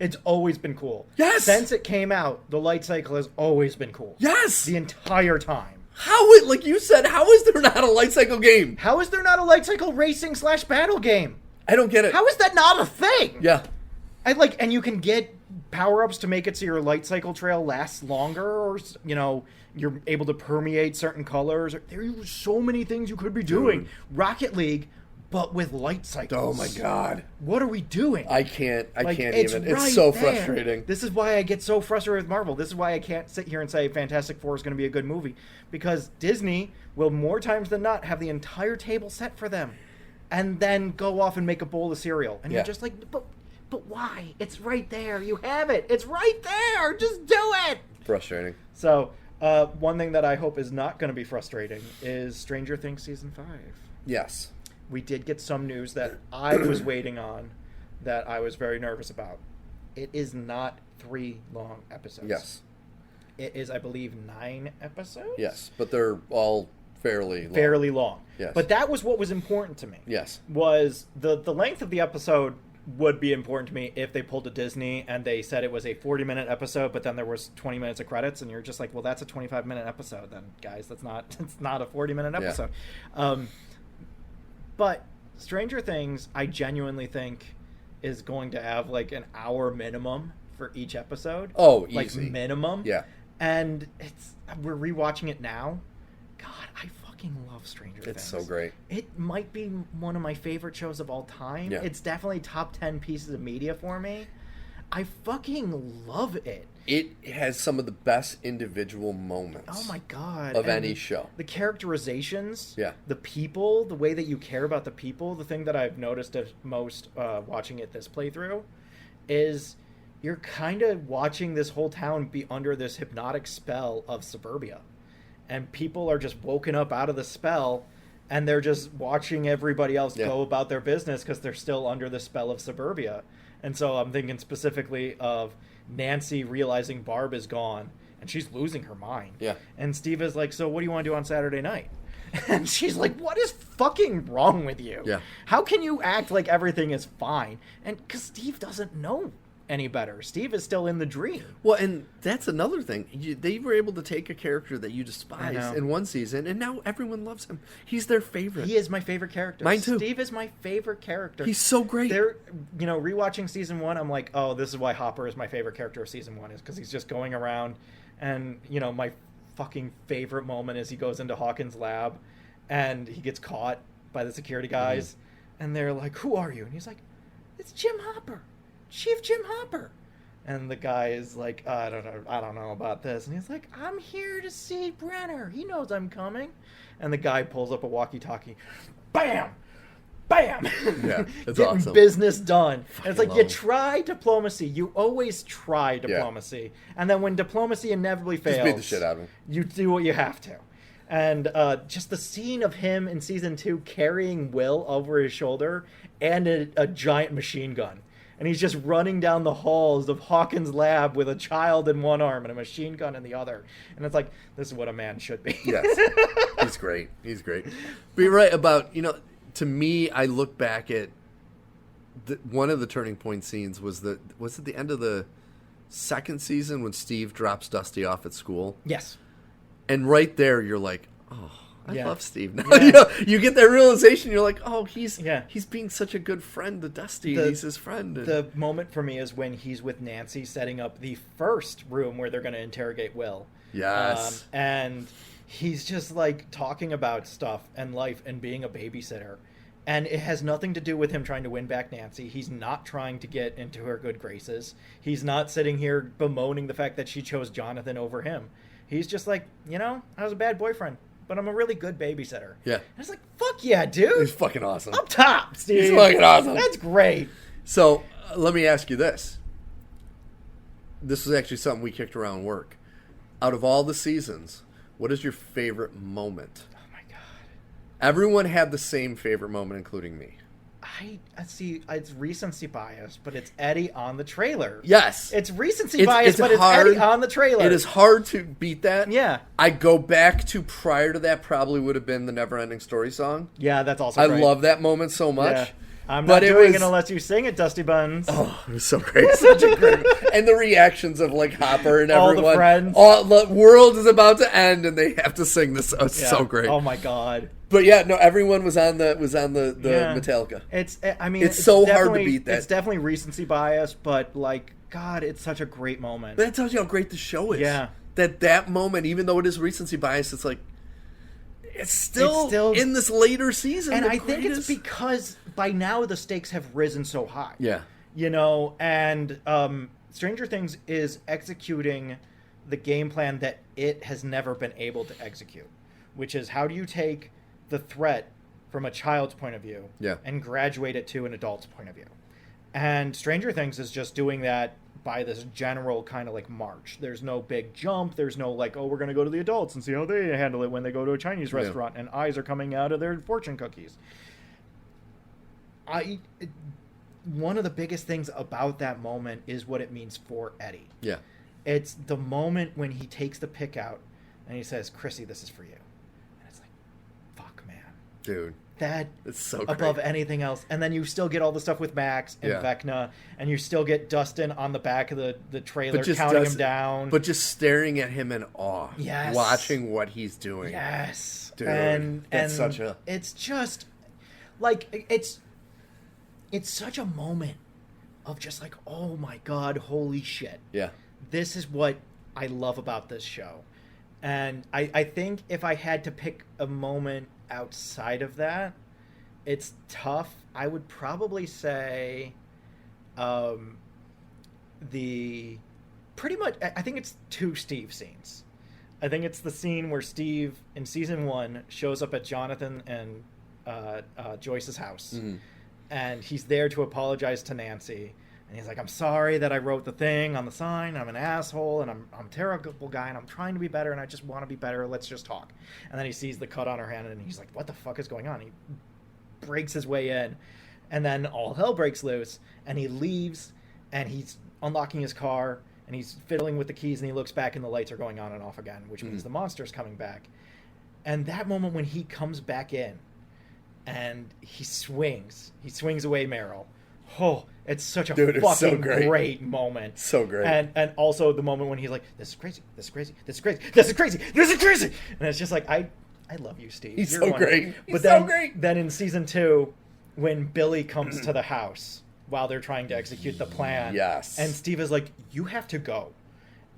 [SPEAKER 2] It's always been cool.
[SPEAKER 1] Yes!
[SPEAKER 2] Since it came out, the light cycle has always been cool.
[SPEAKER 1] Yes!
[SPEAKER 2] The entire time.
[SPEAKER 1] Like you said, how is there not a light cycle game?
[SPEAKER 2] How is there not a light cycle racing / battle game?
[SPEAKER 1] I don't get it.
[SPEAKER 2] How is that not a thing?
[SPEAKER 1] Yeah.
[SPEAKER 2] And you can get power-ups to make it so your light cycle trail lasts longer, or, you're able to permeate certain colors. There are so many things you could be doing.
[SPEAKER 1] Dude.
[SPEAKER 2] Rocket League, but with light cycles.
[SPEAKER 1] Oh my god.
[SPEAKER 2] What are we doing?
[SPEAKER 1] I can't even.
[SPEAKER 2] It's
[SPEAKER 1] so
[SPEAKER 2] there.
[SPEAKER 1] frustrating.
[SPEAKER 2] This is why I get so frustrated with Marvel. This is why I can't sit here and say Fantastic Four is going to be a good movie. Because Disney will more times than not have the entire table set for them, and then go off and make a bowl of cereal. And you're just like, but why? It's right there. You have it. It's right there. Just do it.
[SPEAKER 1] Frustrating.
[SPEAKER 2] So, one thing that I hope is not going to be frustrating is Stranger Things Season 5.
[SPEAKER 1] Yes.
[SPEAKER 2] we did get some news that I was waiting on, that I was very nervous about. It is not 3 long episodes.
[SPEAKER 1] Yes.
[SPEAKER 2] It is, I believe, 9 episodes?
[SPEAKER 1] Yes, but they're all fairly long.
[SPEAKER 2] Fairly long.
[SPEAKER 1] Yes.
[SPEAKER 2] But that was what was important to me.
[SPEAKER 1] Yes.
[SPEAKER 2] Was the length of the episode would be important to me if they pulled a Disney and they said it was a 40-minute episode, but then there was 20 minutes of credits, and you're just like, well, that's a 25-minute episode then, guys. It's not a 40-minute episode. Yeah. But Stranger Things, I genuinely think, is going to have like an hour minimum for each episode.
[SPEAKER 1] Oh, easy.
[SPEAKER 2] Like minimum.
[SPEAKER 1] Yeah.
[SPEAKER 2] And we're rewatching it now. God, I fucking love Stranger Things.
[SPEAKER 1] It's so great.
[SPEAKER 2] It might be one of my favorite shows of all time. Yeah. It's definitely top 10 pieces of media for me. I fucking love it.
[SPEAKER 1] It has some of the best individual moments.
[SPEAKER 2] Oh my God.
[SPEAKER 1] Of any show.
[SPEAKER 2] The characterizations.
[SPEAKER 1] Yeah.
[SPEAKER 2] The people, the way that you care about the people. The thing that I've noticed most watching it this playthrough is you're kind of watching this whole town be under this hypnotic spell of suburbia. And people are just woken up out of the spell, and they're just watching everybody else go about their business because they're still under the spell of suburbia. And so I'm thinking specifically of Nancy realizing Barb is gone, and she's losing her mind. Yeah. And Steve is like, so what do you want to do on Saturday night? And she's like, what is fucking wrong with you? Yeah. How can you act like everything is fine? And because Steve doesn't know any better. Steve is still in the dream.
[SPEAKER 1] Well, and that's another thing. They were able to take a character that you despised in one season, and now everyone loves him. He's their favorite.
[SPEAKER 2] He is my favorite character.
[SPEAKER 1] Mine too.
[SPEAKER 2] Steve is my favorite character.
[SPEAKER 1] He's so great.
[SPEAKER 2] Rewatching season 1, I'm like, oh, this is why Hopper is my favorite character of season 1, is because he's just going around, and, my fucking favorite moment is he goes into Hawkins' lab, and he gets caught by the security guys, and they're like, who are you? And he's like, it's Jim Hopper. Chief Jim Hopper. And the guy is like, I don't know about this. And he's like, I'm here to see Brenner. He knows I'm coming. And the guy pulls up a walkie-talkie. Bam! Bam!
[SPEAKER 1] Yeah, it's
[SPEAKER 2] Getting
[SPEAKER 1] awesome.
[SPEAKER 2] Business done. And it's like, you try diplomacy. You always try diplomacy. Yeah. And then when diplomacy inevitably fails,
[SPEAKER 1] just beat the shit out of him.
[SPEAKER 2] You do what you have to. And just the scene of him in season 2 carrying Will over his shoulder and a giant machine gun. And he's just running down the halls of Hawkins' lab with a child in one arm and a machine gun in the other. And it's like, this is what a man should be.
[SPEAKER 1] Yes. He's great. He's great. But you're right about, to me, I look back at one of the turning point scenes was it the end of the second season when Steve drops Dusty off at school?
[SPEAKER 2] Yes.
[SPEAKER 1] And right there, you're like, oh, I love Steve now. Yeah. You get that realization. You're like, oh, he's being such a good friend to Dusty. He's his friend.
[SPEAKER 2] The moment for me is when he's with Nancy setting up the first room where they're going to interrogate Will.
[SPEAKER 1] Yes.
[SPEAKER 2] And he's just like talking about stuff and life and being a babysitter. And it has nothing to do with him trying to win back Nancy. He's not trying to get into her good graces. He's not sitting here bemoaning the fact that she chose Jonathan over him. He's just like, I was a bad boyfriend, but I'm a really good babysitter.
[SPEAKER 1] Yeah.
[SPEAKER 2] And it's like, fuck yeah, dude.
[SPEAKER 1] He's fucking awesome.
[SPEAKER 2] Up top, Steve.
[SPEAKER 1] He's fucking awesome.
[SPEAKER 2] That's great.
[SPEAKER 1] So, let me ask you this. This was actually something we kicked around work. Out of all the seasons, what is your favorite moment?
[SPEAKER 2] Oh, my God.
[SPEAKER 1] Everyone had the same favorite moment, including me.
[SPEAKER 2] I see. It's recency bias, but it's Eddie on the trailer.
[SPEAKER 1] Yes,
[SPEAKER 2] it's recency bias, but hard. It's Eddie on the trailer.
[SPEAKER 1] It is hard to beat that.
[SPEAKER 2] Yeah,
[SPEAKER 1] I go back to prior to that. Probably would have been the Never Ending Story song.
[SPEAKER 2] Yeah, that's also.
[SPEAKER 1] I love that moment so much. Yeah.
[SPEAKER 2] I'm not doing it unless you sing it, Dusty Buns.
[SPEAKER 1] Oh, it was so great. Such a great. And the reactions of like Hopper and everyone.
[SPEAKER 2] All the friends.
[SPEAKER 1] The world is about to end and they have to sing this. Oh, it's so great.
[SPEAKER 2] Oh my God.
[SPEAKER 1] But yeah, no, everyone was on the Metallica. It's so hard to beat that.
[SPEAKER 2] It's definitely recency bias, but like, God, it's such a great moment.
[SPEAKER 1] But that tells you how great the show is.
[SPEAKER 2] Yeah.
[SPEAKER 1] That moment, even though it is recency bias, it's like it's still in this later season.
[SPEAKER 2] And I think it's because by now the stakes have risen so high.
[SPEAKER 1] Yeah.
[SPEAKER 2] And Stranger Things is executing the game plan that it has never been able to execute, which is how do you take the threat from a child's point of view and graduate it to an adult's point of view. And Stranger Things is just doing that by this general kind of like march. There's no big jump. There's no like, oh, we're going to go to the adults and see how they handle it when they go to a Chinese restaurant and eyes are coming out of their fortune cookies. one of the biggest things about that moment is what it means for Eddie.
[SPEAKER 1] Yeah.
[SPEAKER 2] It's the moment when he takes the pick out and he says, Chrissy, this is for you. And it's like, fuck, man.
[SPEAKER 1] Dude.
[SPEAKER 2] That
[SPEAKER 1] it's so
[SPEAKER 2] above
[SPEAKER 1] great.
[SPEAKER 2] Anything else. And then you still get all the stuff with Max and Vecna, and you still get Dustin on the back of the trailer counting him down.
[SPEAKER 1] But just staring at him in awe.
[SPEAKER 2] Yes.
[SPEAKER 1] Watching what he's doing.
[SPEAKER 2] Yes.
[SPEAKER 1] Dude.
[SPEAKER 2] And
[SPEAKER 1] such a...
[SPEAKER 2] It's just, like, it's such a moment of just like, oh my God, holy shit.
[SPEAKER 1] Yeah.
[SPEAKER 2] This is what I love about this show. And I think if I had to pick a moment outside of that, it's tough. I would probably say pretty much, I think it's 2 Steve scenes. I think it's the scene where Steve in season 1 shows up at Jonathan and Joyce's house. Mm-hmm. And he's there to apologize to Nancy. And he's like, I'm sorry that I wrote the thing on the sign. I'm an asshole, and I'm a terrible guy, and I'm trying to be better, and I just want to be better. Let's just talk. And then he sees the cut on her hand, and he's like, what the fuck is going on? He breaks his way in, and then all hell breaks loose, and he leaves, and he's unlocking his car, and he's fiddling with the keys, and he looks back, and the lights are going on and off again, which means the monster's coming back. And that moment when he comes back in, and he swings away Meryl. Oh, it's such a fucking great moment.
[SPEAKER 1] So great.
[SPEAKER 2] And also the moment when he's like, this is crazy, this is crazy, this is crazy, this is crazy, this is crazy. And it's just like, I love you, Steve.
[SPEAKER 1] You're so great.
[SPEAKER 2] But then in season 2, when Billy comes to the house while they're trying to execute the plan.
[SPEAKER 1] Yes.
[SPEAKER 2] And Steve is like, you have to go.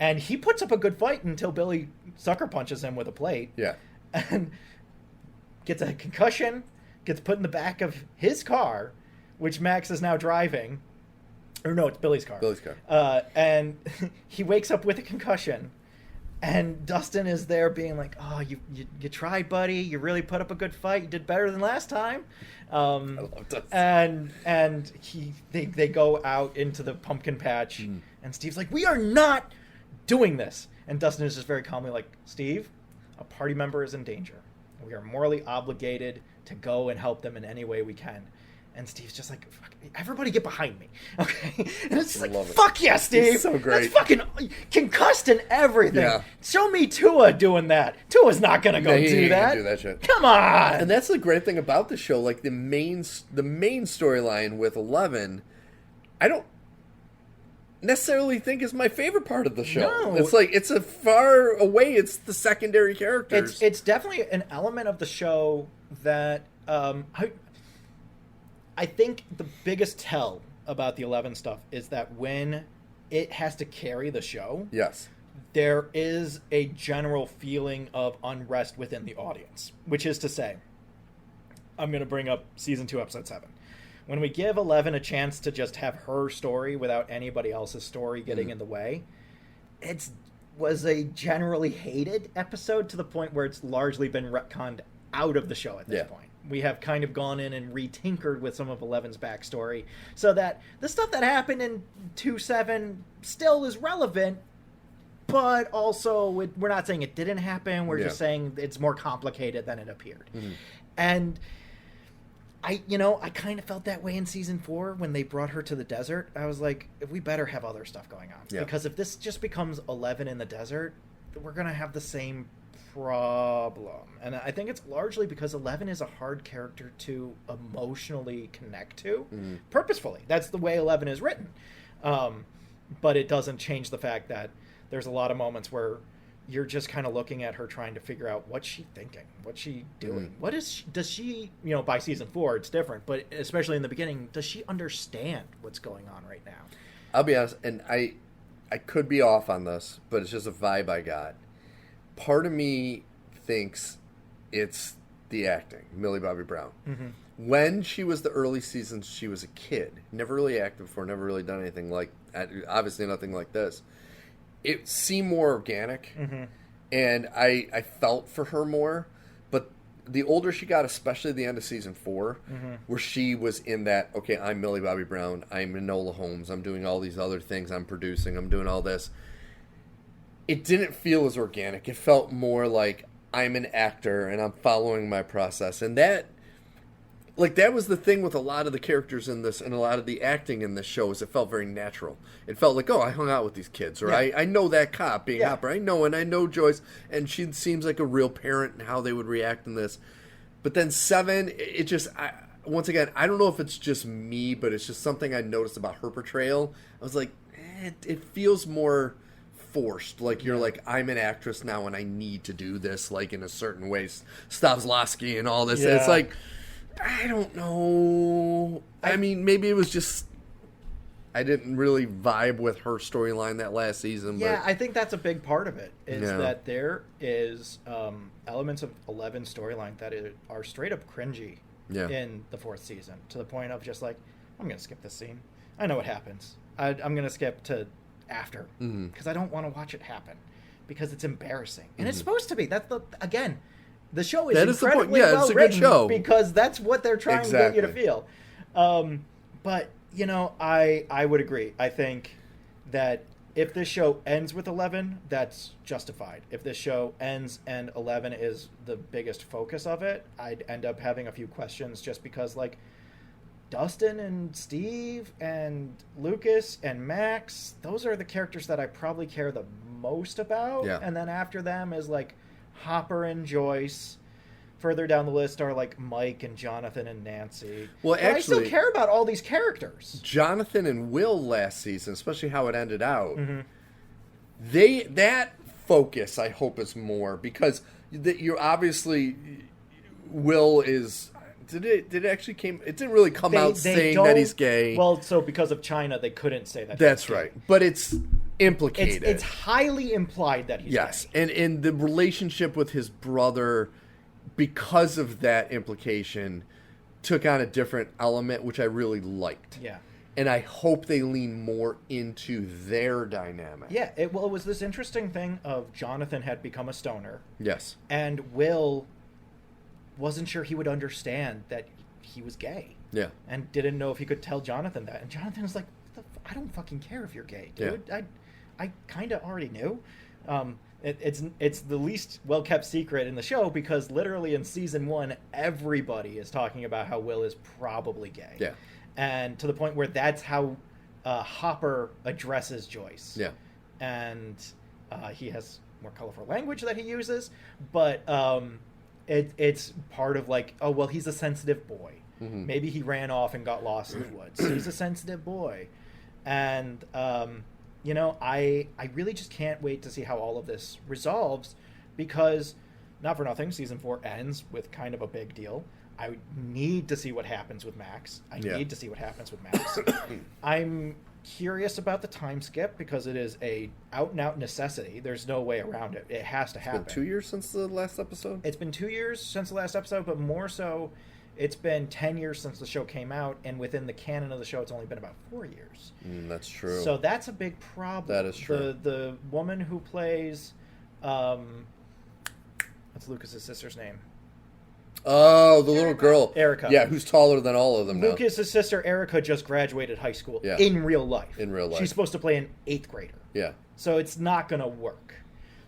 [SPEAKER 2] And he puts up a good fight until Billy sucker punches him with a plate.
[SPEAKER 1] Yeah.
[SPEAKER 2] And gets a concussion, gets put in the back of his car, which Max is now driving. Or no, it's Billy's car.
[SPEAKER 1] Billy's car.
[SPEAKER 2] And he wakes up with a concussion. And Dustin is there being like, oh, you tried, buddy. You really put up a good fight. You did better than last time.
[SPEAKER 1] I love Dustin.
[SPEAKER 2] And they go out into the pumpkin patch. And Steve's like, we are not doing this. And Dustin is just very calmly like, Steve, a party member is in danger. We are morally obligated to go and help them in any way we can. And Steve's just like, fuck, everybody get behind me. Okay? And it's like, fuck yeah, Steve.
[SPEAKER 1] He's so great.
[SPEAKER 2] That's fucking concussed and everything. Yeah. Show me Tua doing that. Tua's not going to go do that.
[SPEAKER 1] Do that shit.
[SPEAKER 2] Come on.
[SPEAKER 1] And that's the great thing about the show. Like, the main storyline with 11, I don't necessarily think is my favorite part of the show. No. It's like, it's a far away. It's the secondary characters.
[SPEAKER 2] It's definitely an element of the show that I think the biggest tell about the 11 stuff is that when it has to carry the show,
[SPEAKER 1] yes,
[SPEAKER 2] there is a general feeling of unrest within the audience, which is to say, I'm going to bring up season 2, episode 7. When we give 11 a chance to just have her story without anybody else's story getting in the way, it was a generally hated episode to the point where it's largely been retconned out of the show at this point. We have kind of gone in and retinkered with some of 11's backstory so that the stuff that happened in 2-7 still is relevant, but also we're not saying it didn't happen. We're just saying it's more complicated than it appeared. And I kind of felt that way in season 4 when they brought her to the desert. I was like, we better have other stuff going on because if this just becomes 11 in the desert, we're going to have the same problem. And I think it's largely because 11 is a hard character to emotionally connect to purposefully. That's the way 11 is written. But it doesn't change the fact that there's a lot of moments where you're just kind of looking at her trying to figure out what's she thinking, what's she doing, does she, by season 4 it's different, but especially in the beginning, does she understand what's going on right now?
[SPEAKER 1] I'll be honest, and I could be off on this, but it's just a vibe I got. Part of me thinks it's the acting, Millie Bobby Brown. When she was the early seasons, she was a kid, never really acted before, never really done anything like, obviously nothing like this. It seemed more organic, and I felt for her more. But the older she got, especially at the end of season 4, where she was in that, okay, I'm Millie Bobby Brown, I'm Enola Holmes, I'm doing all these other things, I'm producing, I'm doing all this. It didn't feel as organic. It felt more like I'm an actor and I'm following my process. And that, like, that was the thing with a lot of the characters in this and a lot of the acting in this show is it felt very natural. It felt like, oh, I hung out with these kids, or I know that cop being Hopper. I know Joyce, and she seems like a real parent and how they would react in this. But then 7, it just, once again, I don't know if it's just me, but it's just something I noticed about her portrayal. I was like, it feels more forced. Like, you're like, I'm an actress now and I need to do this, like, in a certain way. Stavslavsky and all this. And it's like, I don't know. I mean, maybe it was just I didn't really vibe with her storyline that last season.
[SPEAKER 2] Yeah,
[SPEAKER 1] but
[SPEAKER 2] I think that's a big part of it, is that there is elements of 11's storyline that are straight up cringy in the 4th season, to the point of just like, I'm going to skip this scene. I know what happens. I'm going to skip to after, because I don't want to watch it happen, because it's embarrassing. And it's supposed to be. That's again, the show is incredibly well written because that's what they're trying to get you to feel. But, you know, I would agree. I think that if this show ends with 11, that's justified. If this show ends and 11 is the biggest focus of it, I'd end up having a few questions, just because, like, Dustin and Steve and Lucas and Max, those are the characters that I probably care the most about. Yeah. And then after them is, like, Hopper and Joyce. Further down the list are, like, Mike and Jonathan and Nancy. Well, actually, I still care about all these characters.
[SPEAKER 1] Jonathan and Will last season, especially how it ended out, that focus, I hope, is more, because you're obviously, Will is... Did it actually came? It didn't really come out saying that he's gay.
[SPEAKER 2] Well, so because of China, they couldn't say that.
[SPEAKER 1] That's right, but it's implicated.
[SPEAKER 2] It's highly implied that he's gay.
[SPEAKER 1] Yes, and in the relationship with his brother, because of that implication, took on a different element, which I really liked.
[SPEAKER 2] Yeah,
[SPEAKER 1] and I hope they lean more into their dynamic.
[SPEAKER 2] Yeah, it was this interesting thing of Jonathan had become a stoner.
[SPEAKER 1] Yes,
[SPEAKER 2] and Will wasn't sure he would understand that he was gay.
[SPEAKER 1] Yeah.
[SPEAKER 2] And didn't know if he could tell Jonathan that. And Jonathan was like, I don't fucking care if you're gay, dude. Yeah. I kind of already knew. It's the least well-kept secret in the show, because literally in season 1, everybody is talking about how Will is probably gay.
[SPEAKER 1] Yeah.
[SPEAKER 2] And to the point where that's how Hopper addresses Joyce.
[SPEAKER 1] Yeah.
[SPEAKER 2] And he has more colorful language that he uses, but... It's part of, like, oh, well, he's a sensitive boy. Maybe he ran off and got lost in the woods. He's a sensitive boy. And, you know, I really just can't wait to see how all of this resolves, because, not for nothing, season 4 ends with kind of a big deal. I need to see what happens with Max. I need to see what happens with Max. I'm curious about the time skip, because it is a out-and-out necessity. There's no way around it. It has to happen.
[SPEAKER 1] It's been 2 years since the last episode?
[SPEAKER 2] It's been 2 years since the last episode, but more so, it's been 10 years since the show came out, and within the canon of the show, it's only been about 4 years.
[SPEAKER 1] That's true.
[SPEAKER 2] So that's a big problem.
[SPEAKER 1] That is true.
[SPEAKER 2] The woman who plays... what's Lucas's sister's name?
[SPEAKER 1] Oh, the little girl.
[SPEAKER 2] Erica.
[SPEAKER 1] Yeah, who's taller than all of them now.
[SPEAKER 2] Lucas's sister, Erica, just graduated high school in real life.
[SPEAKER 1] In real life.
[SPEAKER 2] She's supposed to play an 8th grader.
[SPEAKER 1] Yeah.
[SPEAKER 2] So it's not going to work.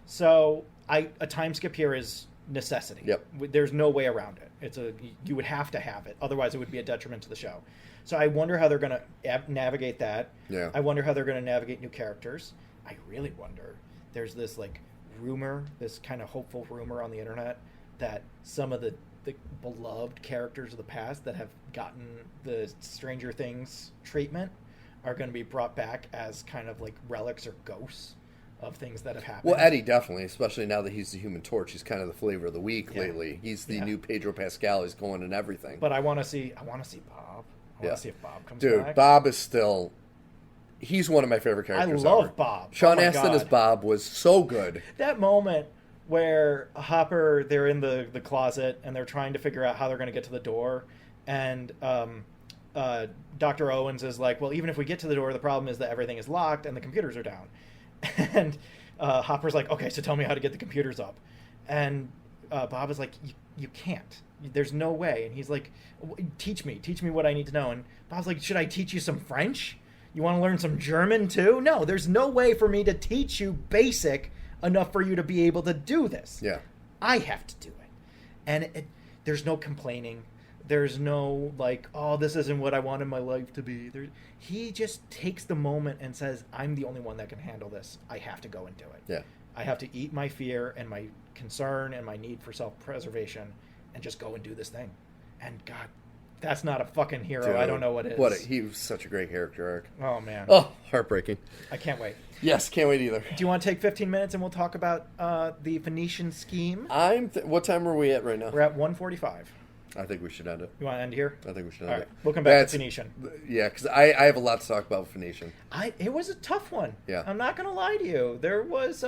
[SPEAKER 2] So a time skip here is necessity.
[SPEAKER 1] Yep.
[SPEAKER 2] There's no way around it. You would have to have it. Otherwise, it would be a detriment to the show. So I wonder how they're going to navigate that.
[SPEAKER 1] Yeah.
[SPEAKER 2] I wonder how they're going to navigate new characters. I really wonder. There's this, like, rumor, this kind of hopeful rumor on the internet that some of the beloved characters of the past that have gotten the Stranger Things treatment are going to be brought back as kind of like relics or ghosts of things that have happened.
[SPEAKER 1] Well, Eddie definitely, especially now that he's the Human Torch. He's kind of the flavor of the week lately. He's the new Pedro Pascal. He's going in everything.
[SPEAKER 2] But I want to see Bob. I want to see if Bob comes
[SPEAKER 1] back. Dude, Bob is still... He's one of my favorite characters
[SPEAKER 2] I love
[SPEAKER 1] ever.
[SPEAKER 2] Bob.
[SPEAKER 1] Sean Astin as Bob was so good.
[SPEAKER 2] That moment where Hopper, they're in the closet and they're trying to figure out how they're going to get to the door, and Dr. Owens is like, well, even if we get to the door, the problem is that everything is locked and the computers are down. And Hopper's like, okay, so tell me how to get the computers up. And Bob is like, you can't. There's no way. And he's like, teach me what I need to know. And Bob's like, should I teach you some French? You want to learn some German too? No, there's no way for me to teach you basic enough for you to be able to do this.
[SPEAKER 1] Yeah.
[SPEAKER 2] I have to do it. And there's no complaining. There's no like, oh, this isn't what I wanted my life to be. He just takes the moment and says, I'm the only one that can handle this. I have to go and do it.
[SPEAKER 1] Yeah.
[SPEAKER 2] I have to eat my fear and my concern and my need for self-preservation and just go and do this thing. And God, that's not a fucking hero. Dude, I don't know what is.
[SPEAKER 1] He was such a great character arc.
[SPEAKER 2] Oh, man.
[SPEAKER 1] Oh, heartbreaking.
[SPEAKER 2] I can't wait.
[SPEAKER 1] Yes, can't wait either.
[SPEAKER 2] Do you want to take 15 minutes and we'll talk about the Phoenician scheme?
[SPEAKER 1] What time are we at right now?
[SPEAKER 2] We're at 1:45.
[SPEAKER 1] I think we should end it.
[SPEAKER 2] You want to end here?
[SPEAKER 1] I think we should end
[SPEAKER 2] All right.
[SPEAKER 1] it.
[SPEAKER 2] We'll come back to Phoenician.
[SPEAKER 1] Yeah, because I have a lot to talk about with Phoenician.
[SPEAKER 2] It was a tough one.
[SPEAKER 1] Yeah.
[SPEAKER 2] I'm not going to lie to you. There was...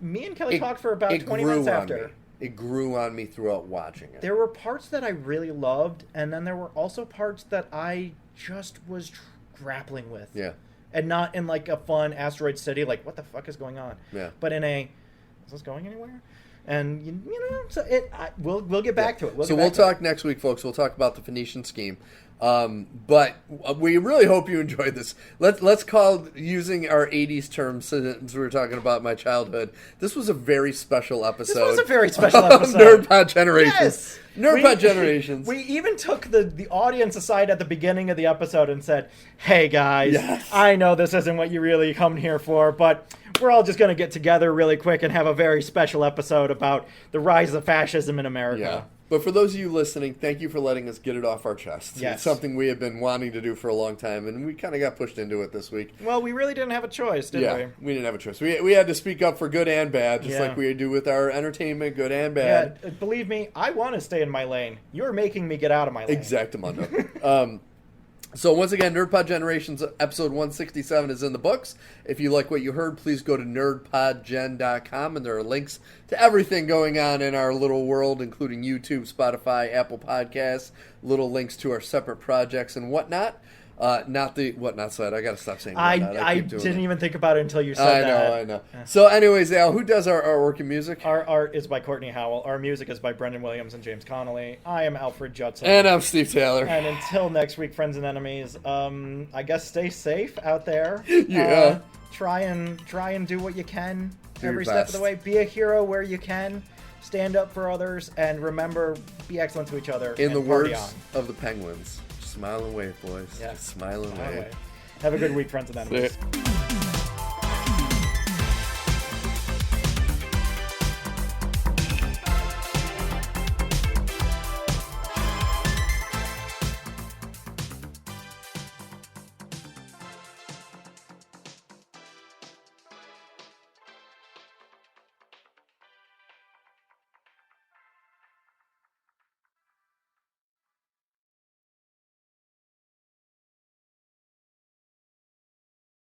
[SPEAKER 2] me and Kelly talked for about 20 minutes after.
[SPEAKER 1] It grew on me throughout watching it.
[SPEAKER 2] There were parts that I really loved, and then there were also parts that I just was grappling with.
[SPEAKER 1] Yeah.
[SPEAKER 2] And not in like a fun asteroid city, like what the fuck is going on?
[SPEAKER 1] Yeah.
[SPEAKER 2] But in a, is this going anywhere? And you know, so we'll get back to it.
[SPEAKER 1] We'll talk next week, folks. We'll talk about the Phoenician scheme. But we really hope you enjoyed this. Let's call, using our 80s terms since we were talking about my childhood, this was a very special episode.
[SPEAKER 2] This was a very special episode.
[SPEAKER 1] Nerdpod Generations.
[SPEAKER 2] Yes.
[SPEAKER 1] Nerdpod Generations.
[SPEAKER 2] We even took the audience aside at the beginning of the episode and said, hey guys,
[SPEAKER 1] yes.
[SPEAKER 2] I know this isn't what you really come here for, but we're all just going to get together really quick and have a very special episode about the rise of fascism in America.
[SPEAKER 1] Yeah. But for those of you listening, thank you for letting us get it off our chests.
[SPEAKER 2] Yes.
[SPEAKER 1] It's something we have been wanting to do for a long time, and we kind of got pushed into it this week.
[SPEAKER 2] Well, we really didn't have a choice, did we?
[SPEAKER 1] Yeah, we didn't have a choice. We had to speak up for good and bad, just like we do with our entertainment, good and bad.
[SPEAKER 2] Yeah, believe me, I want to stay in my lane. You're making me get out of my lane.
[SPEAKER 1] Exactamundo. So once again, Nerdpod Generations episode 167 is in the books. If you like what you heard, please go to nerdpodgen.com, and there are links to everything going on in our little world, including YouTube, Spotify, Apple Podcasts, little links to our separate projects and whatnot. Not the whatnot side. I gotta stop saying whatnot.
[SPEAKER 2] I didn't even think about it until you said that.
[SPEAKER 1] I know. So anyways, Al, who does our artwork and music?
[SPEAKER 2] Our art is by Kortney Howell. Our music is by Brendan Williams and James Connolly. I am Alfred Judson.
[SPEAKER 1] And I'm Steve Taylor.
[SPEAKER 2] And until next week, friends and enemies, I guess stay safe out there.
[SPEAKER 1] Yeah.
[SPEAKER 2] Try and do what you can every
[SPEAKER 1] your
[SPEAKER 2] step
[SPEAKER 1] best.
[SPEAKER 2] of the way. Be a hero where you can. Stand up for others. And remember, be excellent to each other.
[SPEAKER 1] In the
[SPEAKER 2] words
[SPEAKER 1] of the Penguins. Smile and wave, boys.
[SPEAKER 2] Yeah.
[SPEAKER 1] Smile and wave.
[SPEAKER 2] Have a good week, friends and enemies.